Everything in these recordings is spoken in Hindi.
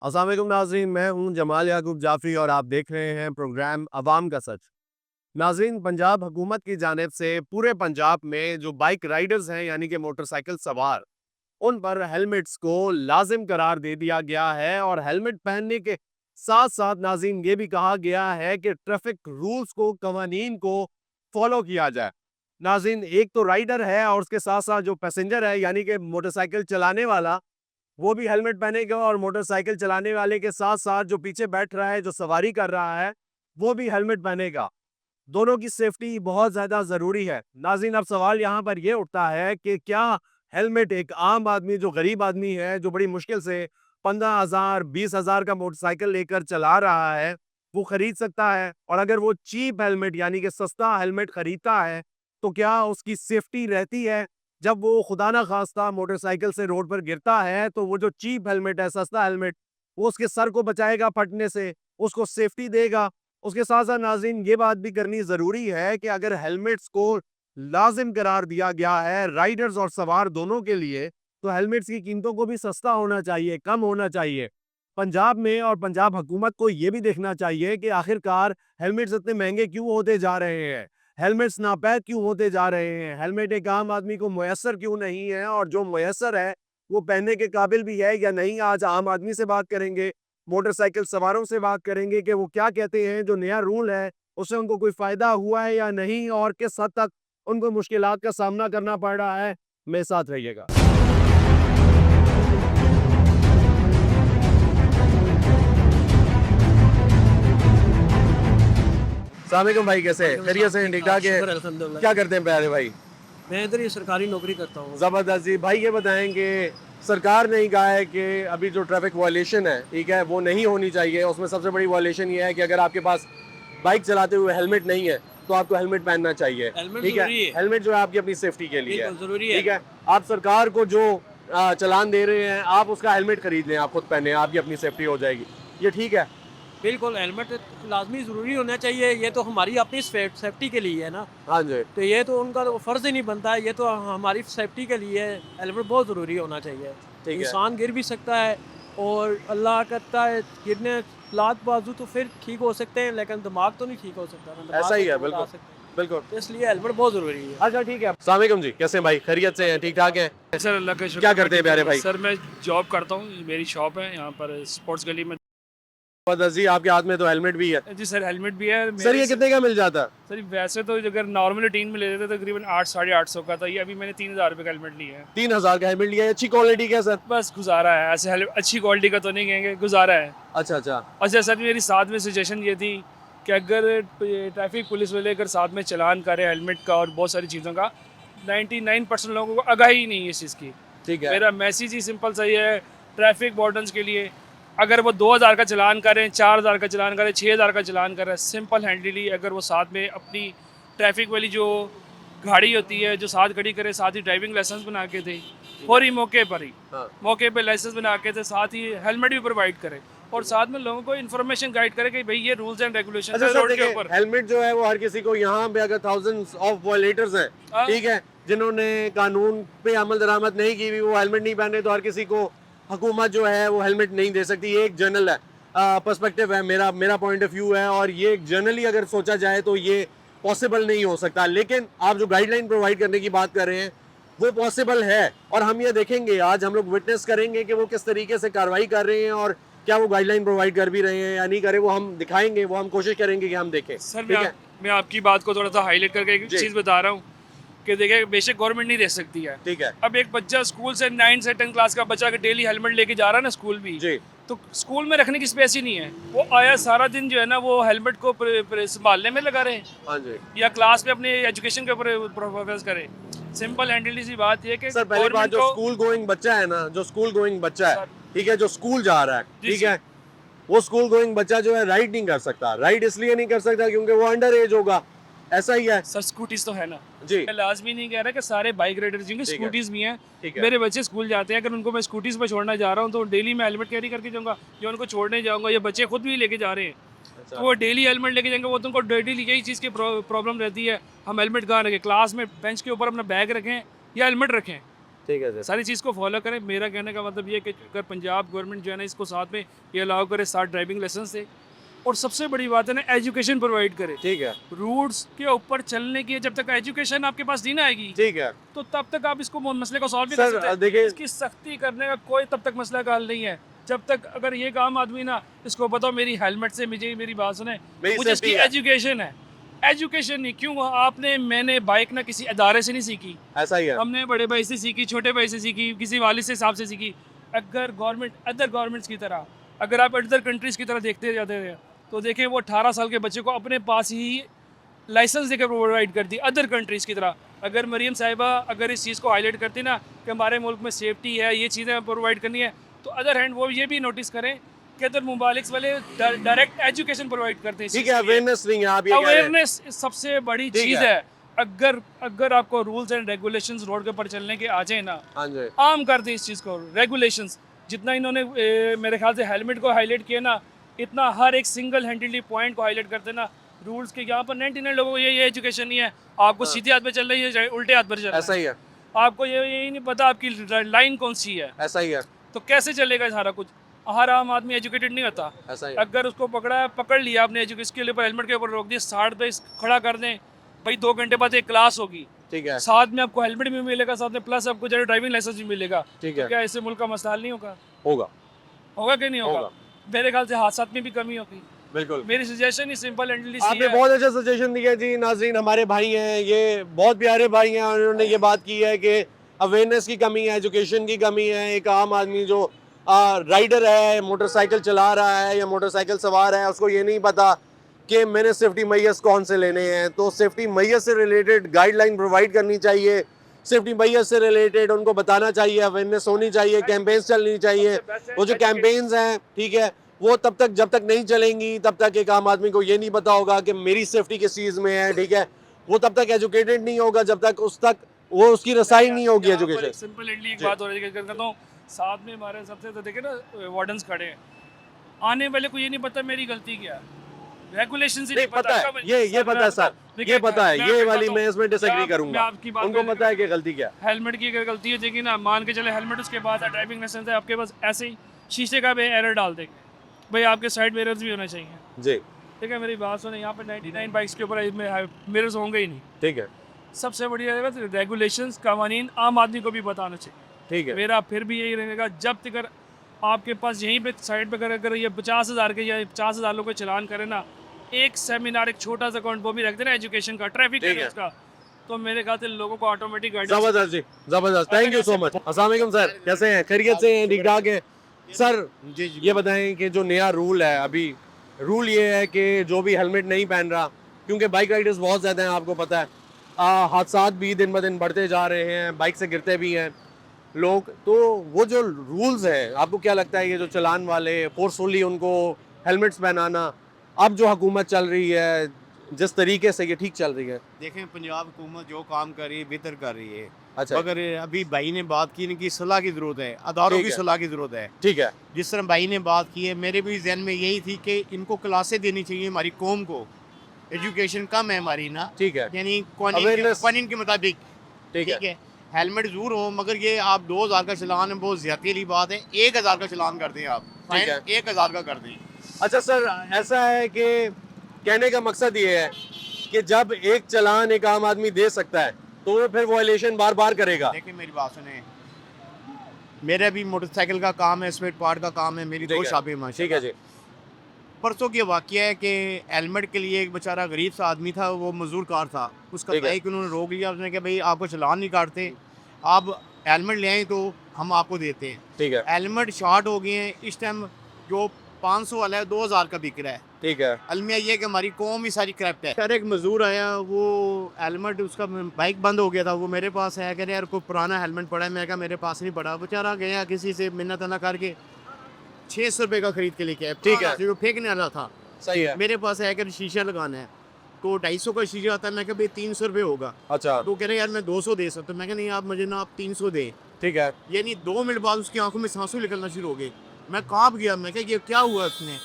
अस्सलाम वालेकुम नाज़रीन, मैं हूं जमाल याकूब जाफ़री और आप देख रहे हैं प्रोग्राम अवाम का सच। नाज़रीन, पंजाब हुकूमत की जानिब से पूरे पंजाब में जो बाइक राइडर्स हैं यानी कि मोटरसाइकिल सवार, उन पर हेलमेट्स को लाजिम करार दे दिया गया है और हेलमेट पहनने के साथ-साथ नाज़रीन ये भी कहा गया है कि ट्रैफिक रूल्स को, कवानीन को फॉलो किया जाए। नाज़रीन, एक तो राइडर है और उसके साथ-साथ जो पैसेंजर है यानी कि मोटरसाइकिल चलाने वाला, वो भी हेलमेट पहनेगा और मोटरसाइकिल चलाने वाले के साथ-साथ जो पीछे बैठ रहा है, जो सवारी कर रहा है, वो भी हेलमेट पहनेगा। दोनों की सेफ्टी बहुत ज़्यादा ज़रूरी है। नाज़रीन, अब सवाल यहाँ पर ये उठता है कि क्या हेलमेट एक आम आदमी, जो गरीब आदमी है, जो बड़ी मुश्किल से 15,000, 20,000 का मोटरसाइकिल लेकर चला रहा है, वो खरीद सकता है? और अगर वो चीप हेलमेट यानी कि सस्ता हेलमेट खरीदता है, तो क्या उसकी सेफ्टी रहती है? जब वो खुदा ना खास्ता मोटरसाइकिल से रोड पर गिरता है, तो वो जो चीप हेलमेट है, सस्ता हेलमेट, वो उसके सर को बचाएगा फटने से, उसको सेफ्टी देगा। उसके साथ-साथ नाज़रीन ये बात भी करनी ज़रूरी है कि अगर हेलमेट्स को लाज़िम करार दिया गया है राइडर्स और सवार दोनों के लिए, तो हेलमेट्स की कीमतों को भी सस्ता होना चाहिए, कम होना चाहिए। पंजाब में और पंजाब हुकूमत को ये भी देखना चाहिए कि आखिरकार हेलमेट्स इतने महँगे क्यों होते जा रहे हैं? हेलमेट्स नापैद क्यों होते जा रहे हैं? हेलमेट एक आम आदमी को मुयस्सर क्यों नहीं है और जो मुयस्सर है, वो पहनने के काबिल भी है या नहीं? आज आम आदमी से बात करेंगे, मोटरसाइकिल सवारों से बात करेंगे कि वो क्या कहते हैं, जो नया रूल है, उससे उनको कोई फ़ायदा हुआ है या नहीं और किस हद तक उनको मुश्किलात का सामना करना पड़ रहा है। मेरे साथ रहिएगा। अस्सलाम वालेकुम भाई, कैसे हैं? खैरियत से हैं? ठीक-ठाक हैं? शुक्र अल्हम्दुलिल्लाह। क्या करते हैं प्यारे भाई? मैं इधर ही सरकारी नौकरी करता हूँ। ज़बरदस्त जी। भाई ये बताएँ कि सरकार ने ही कहा है कि अभी जो ट्रैफ़िक वायलेशन है, ठीक है, वो नहीं होनी चाहिए। उसमें सबसे बड़ी वायलेशन ये है कि अगर आपके पास बाइक चलाते हुए हेलमेट नहीं है, तो आपको हेलमेट पहनना चाहिए, हेलमेट ठीक है? ज़रूरी है, हेलमेट जो है आपकी अपनी सेफ्टी के लिए है, बिल्कुल ज़रूरी है ठीक है? हेलमेट। आप सरकार को जो चालान दे रहे हैं, आप उसका हेलमेट खरीद लें, आप खुद पहनें, आपकी अपनी सेफ्टी हो जाएगी। ये ठीक है? बिल्कुल हेलमेट लाज़मी ज़रूरी होना चाहिए, ये तो हमारी अपनी सेफ्टी के लिए है ना। हाँ जी, तो ये तो उनका तो फ़र्ज़ ही नहीं बनता है, ये तो हमारी सेफ्टी के लिए है, हेलमेट बहुत ज़रूरी होना चाहिए। ठीक है। इंसान गिर भी सकता है और अल्लाह करता है गिरने लात बाजू तो फिर ठीक हो सकते हैं, लेकिन दिमाग तो नहीं ठीक हो सकता ना, दिमाग ऐसा ही को है, चोट आ बिल्कुल, सकती है। बिल्कुल। तो इसलिए हेलमेट बहुत ज़रूरी है। अच्छा, ठीक है। अस्सलाम वालेकुम जी, कैसे हैं भाई? खैरियत से हैं? ठीक-ठाक हैं? सर अल्लाह का क्या शुक्र मैं करते हैं ठीक प्यारे हूँ। भाई? सर मैं जॉब करता हूँ, मेरी शॉप है यहाँ पर स्पोर्ट्स गली में। ज़बरदस्त जी, आपके हाथ में तो हेलमेट भी है। जी सर हेलमेट भी है सर मेरे ये कितने का मिल जाता है? सर वैसे तो अगर नॉर्मल रूटीन में लेते थे तो तकरीबन 8 850 का था, ये अभी मैंने 3000 रुपये का हेलमेट लिया है। 3000 का हेलमेट लिया है, अच्छी क्वालिटी का है सर? बस गुजारा है, ऐसे अच्छी क्वालिटी का तो नहीं कहेंगे, गुजारा है। अच्छा, अच्छा। अच्छा सर मेरी साथ में सजेशन ये थी कि अगर ट्रैफिक पुलिस वाले अगर साथ में चालान करे हेलमेट का और बहुत सारी चीज़ों का, 99% लोगों को आगाही ही नहीं है इस चीज़ की। ठीक है। मेरा मैसेज ही सिंपल सा ये है ट्रैफिक वार्डन्स के लिए, अगर वो 2000 का चालान करें, 4000 का चालान करें, 6000 का चालान करें, सिंपल हैंडली अगर वो साथ में अपनी ट्रैफिक वाली जो गाड़ी होती है जो साथ खड़ी करे, साथ ही ड्राइविंग लाइसेंस बना के थे, फौरी मौके पर ही हाँ। मौके पे लाइसेंस बना के थे, साथ ही हेलमेट भी प्रोवाइड करे और साथ में लोगों को इन्फॉर्मेशन गाइड करे कि भाई ये रूल्स एंड रेगुलेशन अच्छा है सर रोड के देखिए, ऊपर। हेलमेट जो है वो हर किसी को, यहाँ पे अगर थाउजेंड्स ऑफ वायलेटर्स हैं, हाँ। ठीक है, जिन्होंने कानून पे अमल दरामद नहीं की हुई, वो हेलमेट नहीं पहने, तो हर किसी को हुकूमत जो है वो हेलमेट नहीं दे सकती। ये एक जनरल है पर्सपेक्टिव है, मेरा मेरा पॉइंट ऑफ व्यू है और ये जनरली अगर सोचा जाए तो ये पॉसिबल नहीं हो सकता। लेकिन आप जो गाइडलाइन प्रोवाइड करने की बात कर रहे हैं, वो पॉसिबल है और हम ये देखेंगे, आज हम लोग विटनेस करेंगे कि वो किस तरीके से कार्रवाई कर रहे हैं और क्या वो गाइडलाइन प्रोवाइड कर भी रहे हैं या नहीं करे, वो हम दिखाएंगे, वो हम कोशिश करेंगे कि हम देखें। सर ठीक है? मैं आपकी बात को थोड़ा सा हाईलाइट करके एक जी। चीज़ बता रहा हूँ कि देखिए बेशक गवर्नमेंट नहीं दे सकती है। ठीक है। अब एक बच्चा स्कूल से 9 से 10 क्लास का बच्चा अगर डेली हेलमेट लेके जा रहा है ना स्कूल भी, जी। तो स्कूल में रखने की स्पेस ही नहीं है। वो आया सारा दिन जो है ना वो हेलमेट को संभालने में लगा रहे हाँ जी। या क्लास में अपने एजुकेशन के ऊपर प्रोफेस करे। सिंपल हैंडली सी बात ये कि सर पहली बात, गवर्नमेंट जो को स्कूल गोइंग बच्चा है ना, जो स्कूल गोइंग बच्चा है, सर, ठीक है, जो स्कूल जा रहा है, जी, ठीक जी। है, वो स्कूल गोइंग बच्चा जो है राइड नहीं कर सकता। राइड इसलिए नहीं कर सकता क्योंकि वो अंडर एज होगा, ऐसा ही है। सर स्कूटीज तो है ना। जी। मैं लाजमी नहीं कह रहा कि सारे बाइक राइडर्स जिनकी ठीक है। स्कूटीज भी हैं। ठीक है। मेरे बच्चे स्कूल जाते हैं, अगर उनको मैं स्कूटीज पर छोड़ना जा रहा हूँ तो डेली मैं हेलमेट कैरी करके जाऊँगा या उनको छोड़ने जाऊँगा, या बच्चे खुद भी लेके जा रहे हैं अच्छा। तो वो डेली हेलमेट लेके जाएंगे। वो तो उनको डेली यही चीज़ की प्रॉब्लम रहती है, हम हेलमेट कहाँ रखें, क्लास में बेंच के ऊपर अपना बैग रखें या हेलमेट रखें। ठीक है सर। सारी चीज़ को फॉलो करें। मेरा कहने का मतलब ये है कि अगर पंजाब गवर्नमेंट जो है ना इसको साथ में ये अलाउ करे, साथ ड्राइविंग लाइसेंस से, और सबसे बड़ी बात है ना एजुकेशन प्रोवाइड करे। ठीक है, रूट्स के ऊपर चलने की जब तक एजुकेशन आपके पास नहीं ना आएगी ठीक है तो तब तक आप इसको मसले को सॉल्व नहीं कर सर। सकते। देखिए, इसकी सख्ती करने का कोई तब तक मसला का हल नहीं है जब तक अगर ये काम आदमी ना इसको बताओ मेरी हेलमेट से मुझे मेरी बात सुने, मेरी मुझे इसकी safety है। एजुकेशन है। एजुकेशन नहीं क्यों आपने मैंने बाइक ना किसी अदारे से नहीं सीखी, ऐसा ही है। हमने बड़े भाई से सीखी, छोटे भाई से सीखी, किसी वालिद से साहब से सीखी। अगर गवर्नमेंट अदर गवर्नमेंट्स की तरह अगर आप अदर कंट्रीज़ की तरह देखते जाते हैं तो देखें वो 18 साल के बच्चे को अपने पास ही लाइसेंस देकर प्रोवाइड करती अदर कंट्रीज़ की तरह। अगर मरीम साहिबा अगर इस चीज़ को हाईलाइट करती ना कि हमारे मुल्क में सेफ्टी है, ये चीज़ें प्रोवाइड करनी है, तो अदर हैंड वो ये भी नोटिस करें कि अदर मुबालिक्स वाले डायरेक्ट एजुकेशन प्रोवाइड करते हैं। ठीक है, अवेयरनेस नहीं है, आप ये कह रहे हैं। अवेयरनेस सबसे बड़ी ठीक चीज़ है। है। अगर आपको रूल्स एंड रेगुलेशंस रोड के ऊपर चलने के आ जाए ना, हाँ जी, आम कर दें इस चीज़ को। रेगुलेशंस जितना इन्होंने मेरे ख्याल से हेलमेट को हाईलाइट किया ना, इतना हर एक सिंगल हैंडली पॉइंट को हाईलाइट करते ना रूल्स के। यहाँ पर 99 लोगों को ये एजुकेशन नहीं है। आपको सीधे हाथ पे चल रही है चाहे उल्टे हाथ पर चल रहा ऐसा ही है, है, आपको यही नहीं पता आपकी लाइन कौन सी है, ऐसा ही है, तो कैसे चलेगा सारा कुछ। हर आम आदमी एजुकेटेड नहीं होता। ऐसा ही है। अगर उसको पकड़ लिया आपने एजुकेशन के ऊपर हेलमेट के ऊपर रोक दिया, साइड पे खड़ा कर दें, भाई 2 घंटे बाद एक क्लास होगी, ठीक है, साथ में आपको हेलमेट भी मिलेगा, साथ में प्लस आपको जो ड्राइविंग लाइसेंस भी मिलेगा। ठीक तो है, क्या इससे मुल्क का मसला हल नहीं होगा? होगा, होगा कि नहीं होगा? होगा। मेरे ख्याल से हादसात में भी कमी होगी। बिल्कुल। मेरी सजेशन ही सिंपल एंड आपने बहुत अच्छा सजेशन दिया जी। नाज़रीन, हमारे भाई हैं, ये बहुत प्यारे भाई हैं, और उन्होंने ये बात की है कि अवेयरनेस की कमी है, एजुकेशन की कमी है। एक आम आदमी जो राइडर है, मोटरसाइकिल चला रहा है या मोटरसाइकिल सवार है, उसको ये नहीं पता कि मैंने सेफ्टी मैयर्स कौन से लेने हैं। तो सेफ्टी मैयर्स से रिलेटेड गाइडलाइन प्रोवाइड करनी चाहिए, सेफ्टी मैयर्स से रिलेटेड उनको बताना चाहिए, अवेयरनेस होनी चाहिए, कैंपेन्स चलनी चाहिए। वो जो कैंपेन्स हैं, ठीक है, वो तब तक जब तक नहीं चलेंगी तब तक एक आम आदमी को ये नहीं पता होगा कि मेरी सेफ्टी किस चीज़ में है, ठीक है। वो तब तक एजुकेटेड नहीं होगा जब तक उसकी रसाई नहीं होगी एजुकेशन। सिंपल एंडली एक बात हो रही है करता हूँ, साथ में हमारे सबसे तो देखे ना वार्डन्स खड़े हैं, आने वाले को ये नहीं पता मेरी गलती क्या है, रेगुलेशन से नहीं पता है, ये पता है सर, ये पता है, ये वाली मैं इसमें डिसएग्री करूंगा। आपकी बात उनको पता है कि गलती क्या है। हेलमेट की अगर गलती हो जाएगी ना, मान के चले हेलमेट उसके बाद ड्राइविंग लाइसेंस है आपके पास, ऐसे ही शीशे का भी एरर डाल देंगे, भाई आपके साइड मिरर्स भी होने चाहिए। जी, ठीक है, मेरी बात सुने, यहाँ पे 99 बाइक्स के ऊपर मिरर्स होंगे ही नहीं। ठीक है, सबसे बढ़िया बात रेगुलेशंस कानून आम आदमी को भी बताना चाहिए। ठीक है, मेरा फिर भी यही रहेगा, जब तक अगर आपके पास यहीं पे साइड पे अगर ये 50,000 के या 50,000 लोग को चलान करे ना, एक सेमिनार एक छोटा सा अकाउंट वो भी रख देना एजुकेशन का, ट्रैफिक ठीक है। का, तो मेरे ख्याल से लोगों को ऑटोमेटिक गाइडेंस। जबरदस्त जी, जबरदस्त। Thank you so much. अस्सलाम वालेकुम सर, कैसे हैं? खैरियत से हैं? ठीक ठाक है सर। ये बताएं कि जो नया रूल है अभी, रूल ये है कि जो भी हेलमेट नहीं पहन रहा, क्योंकि बाइक राइडर्स बहुत ज़्यादा हैं, आपको पता है, हादसात भी दिन ब दिन बढ़ते जा रहे हैं, बाइक से गिरते भी हैं लोग। तो वो जो रूल्स हैं, आपको क्या लगता है ये जो चलान वाले फोर्सफुली उनको हेलमेट्स पहनाना, अब जो हुकूमत चल रही है जिस तरीके से, ये ठीक चल रही है? देखें, पंजाब हुकूमत जो काम कर रही है बेहतर कर रही है। अच्छा, मगर अभी भाई ने बात की ना कि सलाह की ज़रूरत है, अदारों ठीक की है। सलाह की ज़रूरत है। ठीक है, जिस तरह भाई ने बात की है, मेरे भी जहन में यही थी कि इनको क्लासें देनी चाहिए हमारी कौम को। एजुकेशन कम है हमारी ना, ठीक है, यानी Awareness- कानून के मुताबिक, ठीक ठीक है, है, हेलमेट ज़रूर हो, मगर ये आप 2,000 का चलान है, बहुत ज़्यादती वाली बात है। 1,000 का चलान कर दें आप, ठीक है। 1,000 का कर दें। अच्छा सर, ऐसा है कि कहने का मकसद ये है कि जब एक चालान एक आम आदमी दे सकता है तो वो फिर वायलेशन बार बार करेगा। देखिए मेरी बात सुने, मेरा भी मोटरसाइकिल का काम है, स्पेयर पार्ट का काम है, मेरी ठीक 2 है। शॉपें ठीक है माशाल्लाह। जी, परसों की वाक़या है कि हेलमेट के लिए एक बेचारा गरीब सा आदमी था, वो मजदूर कार था, उसका ठीक है। बाइक उन्होंने रोक लिया। उसने कहा भाई आपको चलान नहीं काटते, आप हेलमेट ले आए तो हम आपको देते हैं। ठीक है, हेलमेट शॉर्ट हो गए हैं इस टाइम, जो 500 वाला है 2,000 का बिक रहा है। ठीक है, अलमिया ये कि हमारी कौम ही सारी करप्ट है। सर एक मजदूर आया, वो हेलमेट उसका बाइक बंद हो गया था, वो मेरे पास आया, कह रहे यार कोई पुराना हेलमेट पड़ा है। मैं कहा मेरे पास नहीं पड़ा। बेचारा गया किसी से मिन्नत ना करके 600 रुपये का खरीद के लेके आया। ठीक है। जो फेंकने वाला था, सही है। मेरे पास आया कि शीशा लगाना है, तो 250 का शीशा आता है। मैं कहा भाई 300 रुपये होगा। अच्छा, तो कह रहे यार मैं 200 दे सकता हूँ। मैं कहा नहीं, आप मुझे ना आप 300 दें। ठीक है, यानी 2 मिनट बाद उसकी आंखों में सांसों निकलना शुरू हो गई। मैं काँप गया, मैं कहा ये क्या हुआ उसने।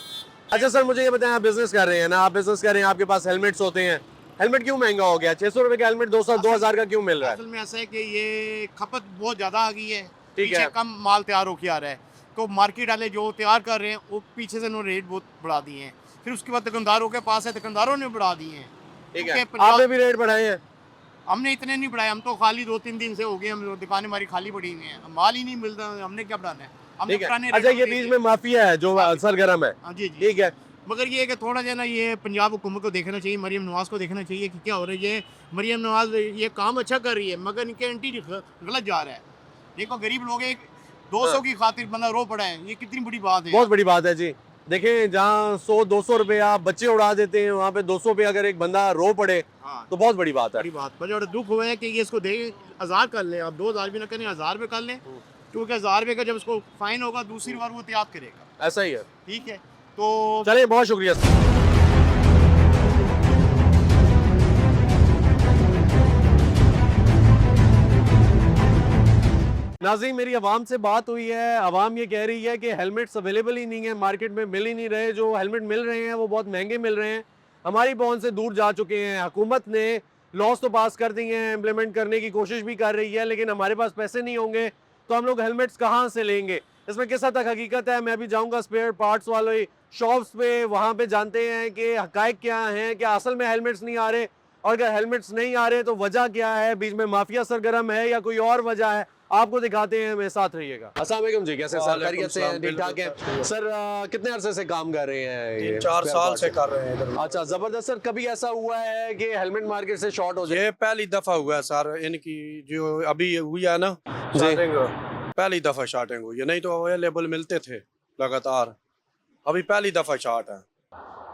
अच्छा सर, मुझे ये बताएं, आप बिजनेस कर रहे हैं ना, आप बिजनेस कर रहे हैं, आपके पास हेलमेट्स होते हैं, हेलमेट क्यों महंगा हो गया? 600 रुपए का हेलमेट 2,000 का क्यों मिल रहा है? असल में ऐसा है कि ये खपत बहुत ज़्यादा आ गई है, ठीक है। पीछे कम माल तैयार होके आ रहा है, तो मार्केट वाले जो तैयार कर रहे हैं वो पीछे से उन्होंने रेट बहुत बढ़ा दिए हैं। फिर उसके बाद दुकानदारों के पास है, दुकानदारों ने बढ़ा दिए हैं। ठीक क्योंकि है, पंजाब- आपने भी रेट बढ़ाए हैं? हमने इतने नहीं बढ़ाए, हम तो खाली 2-3 दिन से हो गए, हम दुकानें हमारी खाली पड़ी हुई हैं, माल ही नहीं मिलता, हमने क्या बढ़ाना है। हमने ठीक है। पुराने अच्छा, रेटों ये पे बीच दे में दिए। माफिया है जो सरगर्म है, हाँ जी जी, ठीक है। मगर ये है कि थोड़ा जो है ना ये पंजाब हुकूमत को देखना चाहिए, मरीम नवाज़ को देखना चाहिए कि क्या हो रहा है। ये मरीम नवाज़ ये काम अच्छा कर रही है मगर इनके एंटी गलत जा रहा है। देखो गरीब लोग एक 200 की खातिर बंदा रो पड़ा है, ये कितनी बड़ी बात है। बहुत बड़ी बात है जी। देखिए, जहाँ 100-200 रुपए आप बच्चे उड़ा देते हैं, वहाँ पे 200 पे अगर एक बंदा रो पड़े हाँ, तो बहुत बड़ी बात है। बड़ी बात। मुझे बड़ा दुख हुआ है कि ये इसको दे 1000 कर लें, आप 2000 भी ना करें, 1000 रुपये कर लें, क्योंकि 1000 रुपये का जब उसको फाइन होगा दूसरी बार वो एहतियात करेगा। ऐसा ही है। ठीक है, तो चलिए, बहुत शुक्रिया। नाज़रीन, मेरी आवाम से बात हुई है, आवाम ये कह रही है कि हेलमेट्स अवेलेबल ही नहीं है, मार्केट में मिल ही नहीं रहे, जो हेलमेट मिल रहे हैं वो बहुत महंगे मिल रहे हैं, हमारी पहुंच से दूर जा चुके हैं। हुकूमत ने लॉस तो पास कर दिए हैं, इम्प्लीमेंट करने की कोशिश भी कर रही है, लेकिन हमारे पास पैसे नहीं होंगे तो हम लोग हेलमेट्स कहाँ से लेंगे? इसमें किस हद तक हकीकत है? मैं अभी जाऊँगा स्पेयर पार्ट्स वाले शॉप्स पे, वहाँ पे जानते हैं कि हकायक क्या हैं, क्या असल में हेलमेट्स नहीं आ रहे, और अगर हेलमेट्स नहीं आ रहे तो वजह क्या है, बीच में माफिया सरगर्म है या कोई और वजह है, आपको दिखाते हैं, मेरे साथ रहिएगा। अस्सलाम वालेकुम जी, कैसे सर? खैरियत से हैं? ठीक ठाक है सर? कितने अरसे से काम कर रहे हैं? 3-4 साल से कर रहे हैं इधर। अच्छा, जबरदस्त सर। कभी ऐसा हुआ है कि हेलमेट मार्केट से शॉर्ट हो जाए? ये पहली दफा हुआ है सर, इनकी जो अभी हुई है ना जी। स्टार्टिंग, पहली दफा स्टार्टिंग हुई है, नहीं तो अवेलेबल मिलते थे लगातार, अभी पहली दफा स्टार्ट है।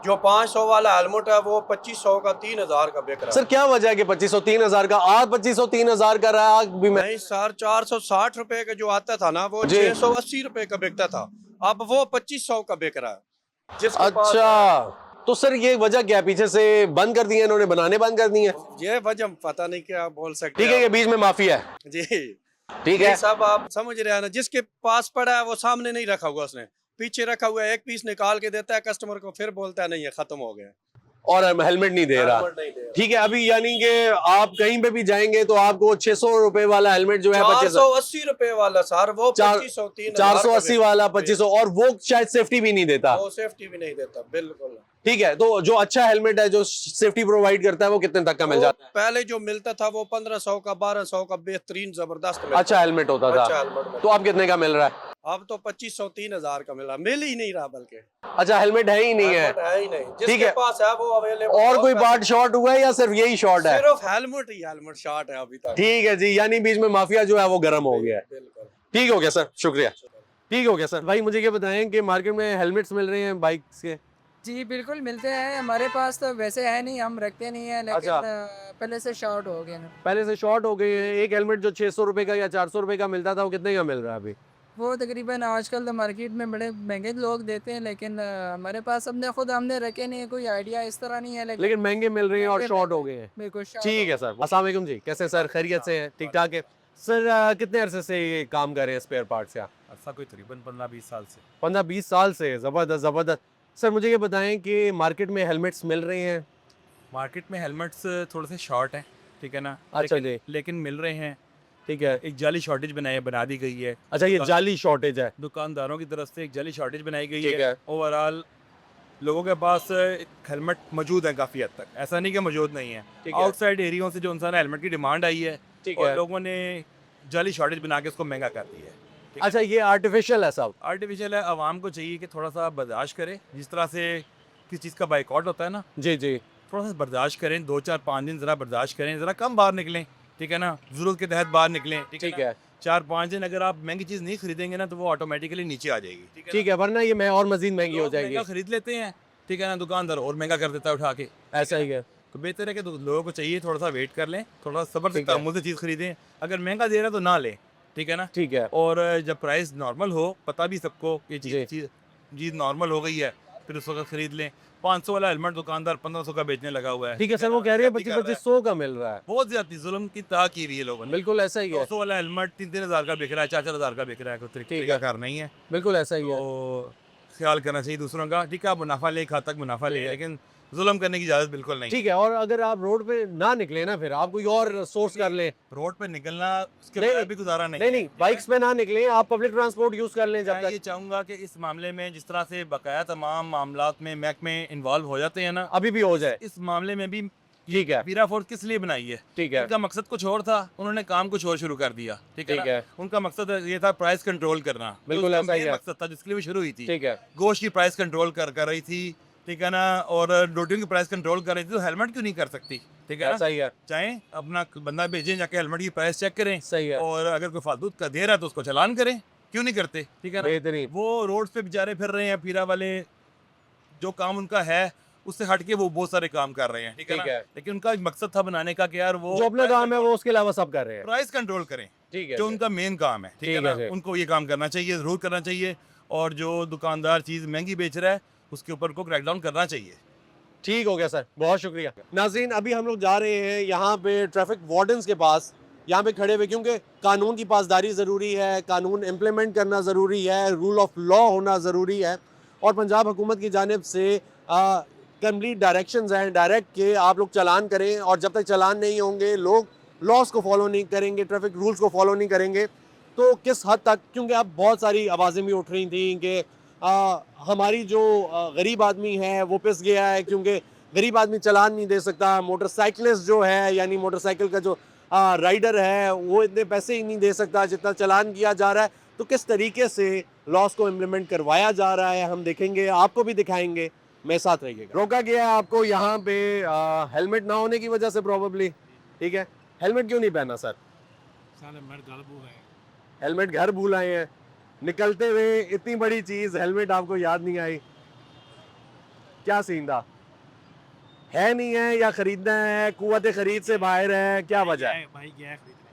जो 500 वाला हेलमेट है वो 2500 का 3000 का बिक रहा है। सर क्या वजह है कि 2500 3000 का, आज 2500 3000 का रहा है, आज भी मैं नहीं सर, 460 रुपए का जो आता था ना वो जी। 680 रुपए का बिकता था, अब वो 2500 का बिक रहा है। जिसके पास अच्छा, तो सर ये वजह क्या है? पीछे से बंद कर दिए इन्होंने, बनाने बंद कर दिए? ये वजह पता नहीं क्या बोल सकते ठीक है, ये बीच में माफिया है, आप। जी ठीक ये है। सब आप समझ रहे हैं ना, जिसके पास पड़ा है वो सामने नहीं रखा हुआ, उसने पीछे रखा हुआ है, एक पीस निकाल के देता है कस्टमर को, फिर बोलता है नहीं है खत्म हो गया, और हेलमेट नहीं दे रहा। हेलमेट नहीं दे रहा। ठीक है, अभी यानी कि आप कहीं पे भी जाएंगे तो आपको 600 रुपए वाला हेलमेट जो है 480 रुपए वाला सर, वो 2500 480 वाला 2500, और वो शायद सेफ्टी भी नहीं देता। वो सेफ्टी भी नहीं देता बिल्कुल। ठीक है, तो जो अच्छा हेलमेट है जो सेफ्टी प्रोवाइड करता है वो कितने तक का मिल वो जाता है? पहले जो मिलता था वो 1500 का 1200 का बेहतरीन जबरदस्त मिलता अच्छा हेलमेट होता अच्छा था, हेलमेट मिलता। तो आप कितने का मिल रहा है? अब तो 2500 3000 का मिला, मिल ही नहीं रहा, बल्कि अच्छा, हेलमेट है ही नहीं है। हेलमेट है ही नहीं, ठीक जिसके है। पास है वो अवेलेबल। और कोई पार्ट शॉर्ट हुआ है या सिर्फ यही शॉर्ट है? सिर्फ हेलमेट ही हेलमेट शॉर्ट है अभी तक। ठीक है जी, यानी बीच में माफिया जो है वो गर्म हो गया है। बिल्कुल ठीक हो गया सर, शुक्रिया। ठीक हो गया सर। भाई मुझे ये बताएं कि मार्केट में हेलमेट्स मिल रहे हैं बाइक्स के? जी बिल्कुल मिलते हैं, हमारे पास तो वैसे है नहीं, हम रखते नहीं है, लेकिन अच्छा। पहले से शॉर्ट हो गए ना। पहले से शॉर्ट हो गए हैं। एक हेलमेट जो 600 रुपए का या 400 रुपए का मिलता था वो कितने का मिल रहा है अभी? वो तकरीबन आजकल तो मार्केट में बड़े महंगे लोग देते हैं, लेकिन हमारे पास हमने रखे नहीं है, कोई आइडिया इस तरह नहीं है, लेकिन महंगे मिल रहे हैं और महंगे शॉर्ट मिल हो गए हैं। बिल्कुल short ठीक है हो सर। अस्सलाम वालेकुम जी, कैसे सर? खैरियत से हैं? ठीक ठाक है सर। कितने अरसे से ये काम कर रहे हैं स्पेयर पार्ट्स का? अरसा कोई तकरीबन 15-20 साल से। 15-20 साल से। ज़बरदस्त ज़बरदस्त। सर मुझे ये बताएं कि मार्केट में हेलमेट्स मिल रहे हैं? मार्केट में हेलमेट्स थोड़े से शॉर्ट हैं, ठीक है ना, अच्छा लेकिन, जी। लेकिन मिल रहे हैं। ठीक है। एक जाली शॉर्टेज बना दी गई है, अच्छा, ये जाली शॉर्टेज है? दुकानदारों की तरफ से एक जाली शॉर्टेज बनाई गई ठीक है। ओवरऑल लोगों के पास हेलमेट मौजूद है काफ़ी हद तक, ऐसा नहीं कि मौजूद नहीं है। ठीक है। आउटसाइड एरियो से जो इंसान हेलमेट की डिमांड आई है, ठीक और है। लोगों ने जाली शॉर्टेज बना के उसको महंगा कर दिया है। अच्छा, ये आर्टिफिशियल है सब? आर्टिफिशियल है, आवाम को चाहिए कि थोड़ा सा बर्दाश्त करें, जिस तरह से किसी चीज़ का बाइकआउट होता है ना, जी जी। थोड़ा सा बर्दाश्त करें, 2-4-5 दिन ज़रा बर्दाश्त करें, ज़रा कम बाहर निकलें, ठीक है ना, ज़रूरत के तहत बाहर निकलें, ठीक ना? है। 4-5 दिन अगर आप महंगी चीज़ नहीं खरीदेंगे ना तो वो ऑटोमेटिकली नीचे आ जाएगी, ठीक है ठीक है, वरना ये मैं और मजीद महंगी हो लोग जाएगी। महंगा खरीद लेते हैं, ठीक है ना, दुकानदार और महंगा कर देता है उठा के। ऐसा ही है। तो बेहतर है कि लोगों को चाहिए थोड़ा सा वेट कर लें, थोड़ा सब्र से ठीक है। तहम्मुल से चीज़ खरीदें, अगर महंगा दे रहा है तो ना लें, ठीक है ना। ठीक है। और जब प्राइस नॉर्मल हो, पता भी सबको कि जी। चीज़ नॉर्मल हो गई है, फिर उस वक्त खरीद लें। 500 वाला हेलमेट दुकानदार 1500 का बेचने लगा हुआ है। ठीक है सर, वो कह रहे हैं जाती कर रहा है। 2500 का मिल रहा है। बहुत ज्यादा जुल्म की ता की हुई है लोगों ने। बिल्कुल ऐसा ही है। 200 वाला हेलमेट 3-3 हज़ार का बिक रहा है, 4-4 हज़ार का बिक रहा है, कोई ठीक है। तरीका कार नहीं है। बिल्कुल ऐसा ही है। तो ख्याल करना चाहिए दूसरों का। ठीक है, आप मुनाफा ले, एक हद तक मुनाफा ले, लेकिन जुल्म करने की इजाज़त बिल्कुल नहीं। ठीक है, और अगर आप रोड पे ना निकले ना, फिर आप कोई और सोर्स कर लें। रोड पे निकलना उसके नहीं, बगैर भी गुजारा नहीं। नहीं, बाइक्स पे ना निकलें, आप पब्लिक ट्रांसपोर्ट यूज कर लें जब मैं तक। ये चाहूँगा कि इस मामले में जिस तरह से बकाया तमाम मामलात में महकमे इन्वॉल्व हो जाते हैं ना, अभी भी हो जाए। इस मामले में भी ठीक है, पीरा फोर्स किस लिए बनाई है? ठीक है, इनका मकसद कुछ और था, उन्होंने काम कुछ और शुरू कर दिया। ठीक है ठीक ना? है, उनका मकसद ये था प्राइस कंट्रोल करना। बिल्कुल उसका ऐसा ही main है। मकसद था जिसके लिए वो शुरू हुई थी। ठीक है, गोश्त की प्राइस कंट्रोल कर रही थी, ठीक है ना, और रोटियों की प्राइस कंट्रोल कर रही थी, तो हेलमेट क्यों नहीं कर सकती? ठीक है ना? ऐसा ही है, चाहे अपना बंदा भेजें, जाके हेलमेट की प्राइस चेक करें, सही है, और अगर कोई फालतू का दे रहा है तो उसको चालान करें। क्यों नहीं करते? ठीक है ना? बेहतरीन। वो रोड पे बेचारे फिर रहे हैं, पीरा वाले, जो काम उनका है उससे हट के वो बहुत सारे काम कर रहे हैं। ठीक है ठीक ना? है। लेकिन उनका एक मकसद था बनाने का कि यार वो जो अपना काम है वो उसके अलावा सब कर रहे हैं। प्राइस कंट्रोल करें, ठीक है, जो उनका मेन काम है। ठीक है ठीक ना? है जी। उनको ये काम करना चाहिए, ज़रूर करना चाहिए, और जो दुकानदार चीज़ महंगी बेच रहा है उसके ऊपर को क्रैकडाउन करना चाहिए। ठीक हो गया सर, बहुत शुक्रिया। नाज़रीन, अभी हम लोग जा रहे हैं यहाँ पे ट्रैफिक वार्डन्स के पास, यहाँ पे खड़े हुए, क्योंकि कानून की पासदारी ज़रूरी है, कानून इम्प्लीमेंट करना ज़रूरी है, रूल ऑफ लॉ होना ज़रूरी है, और पंजाब हुकूमत की जानिब से कंप्लीट डायरेक्शंस हैं डायरेक्ट के आप लोग चालान करें, और जब तक चालान नहीं होंगे, लोग लॉस को फॉलो नहीं करेंगे, ट्रैफिक रूल्स को फॉलो नहीं करेंगे, तो किस हद तक, क्योंकि अब बहुत सारी आवाज़ें भी उठ रही थी कि हमारी जो गरीब आदमी है वो पिस गया है, क्योंकि गरीब आदमी चालान नहीं दे सकता, मोटरसाइकिलिस्ट जो है, यानी मोटरसाइकिल का जो राइडर है, वो इतने पैसे ही नहीं दे सकता जितना चालान किया जा रहा है। तो किस तरीके से लॉस को इम्प्लीमेंट करवाया जा रहा है हम देखेंगे, आपको भी दिखाएंगे, मेरे साथ रहिएगा। रोका गया है आपको यहाँ पे हेलमेट ना होने की वजह से प्रॉबेबली, ठीक है। हेलमेट क्यों नहीं पहना सर? हेलमेट घर भूल आए हैं, निकलते हुए इतनी बड़ी चीज हेलमेट आपको याद नहीं आई, क्या सीन था? है नहीं है या खरीदना है, कुव्वत खरीद से बाहर है, क्या वजह है? भाई गया खरीदने,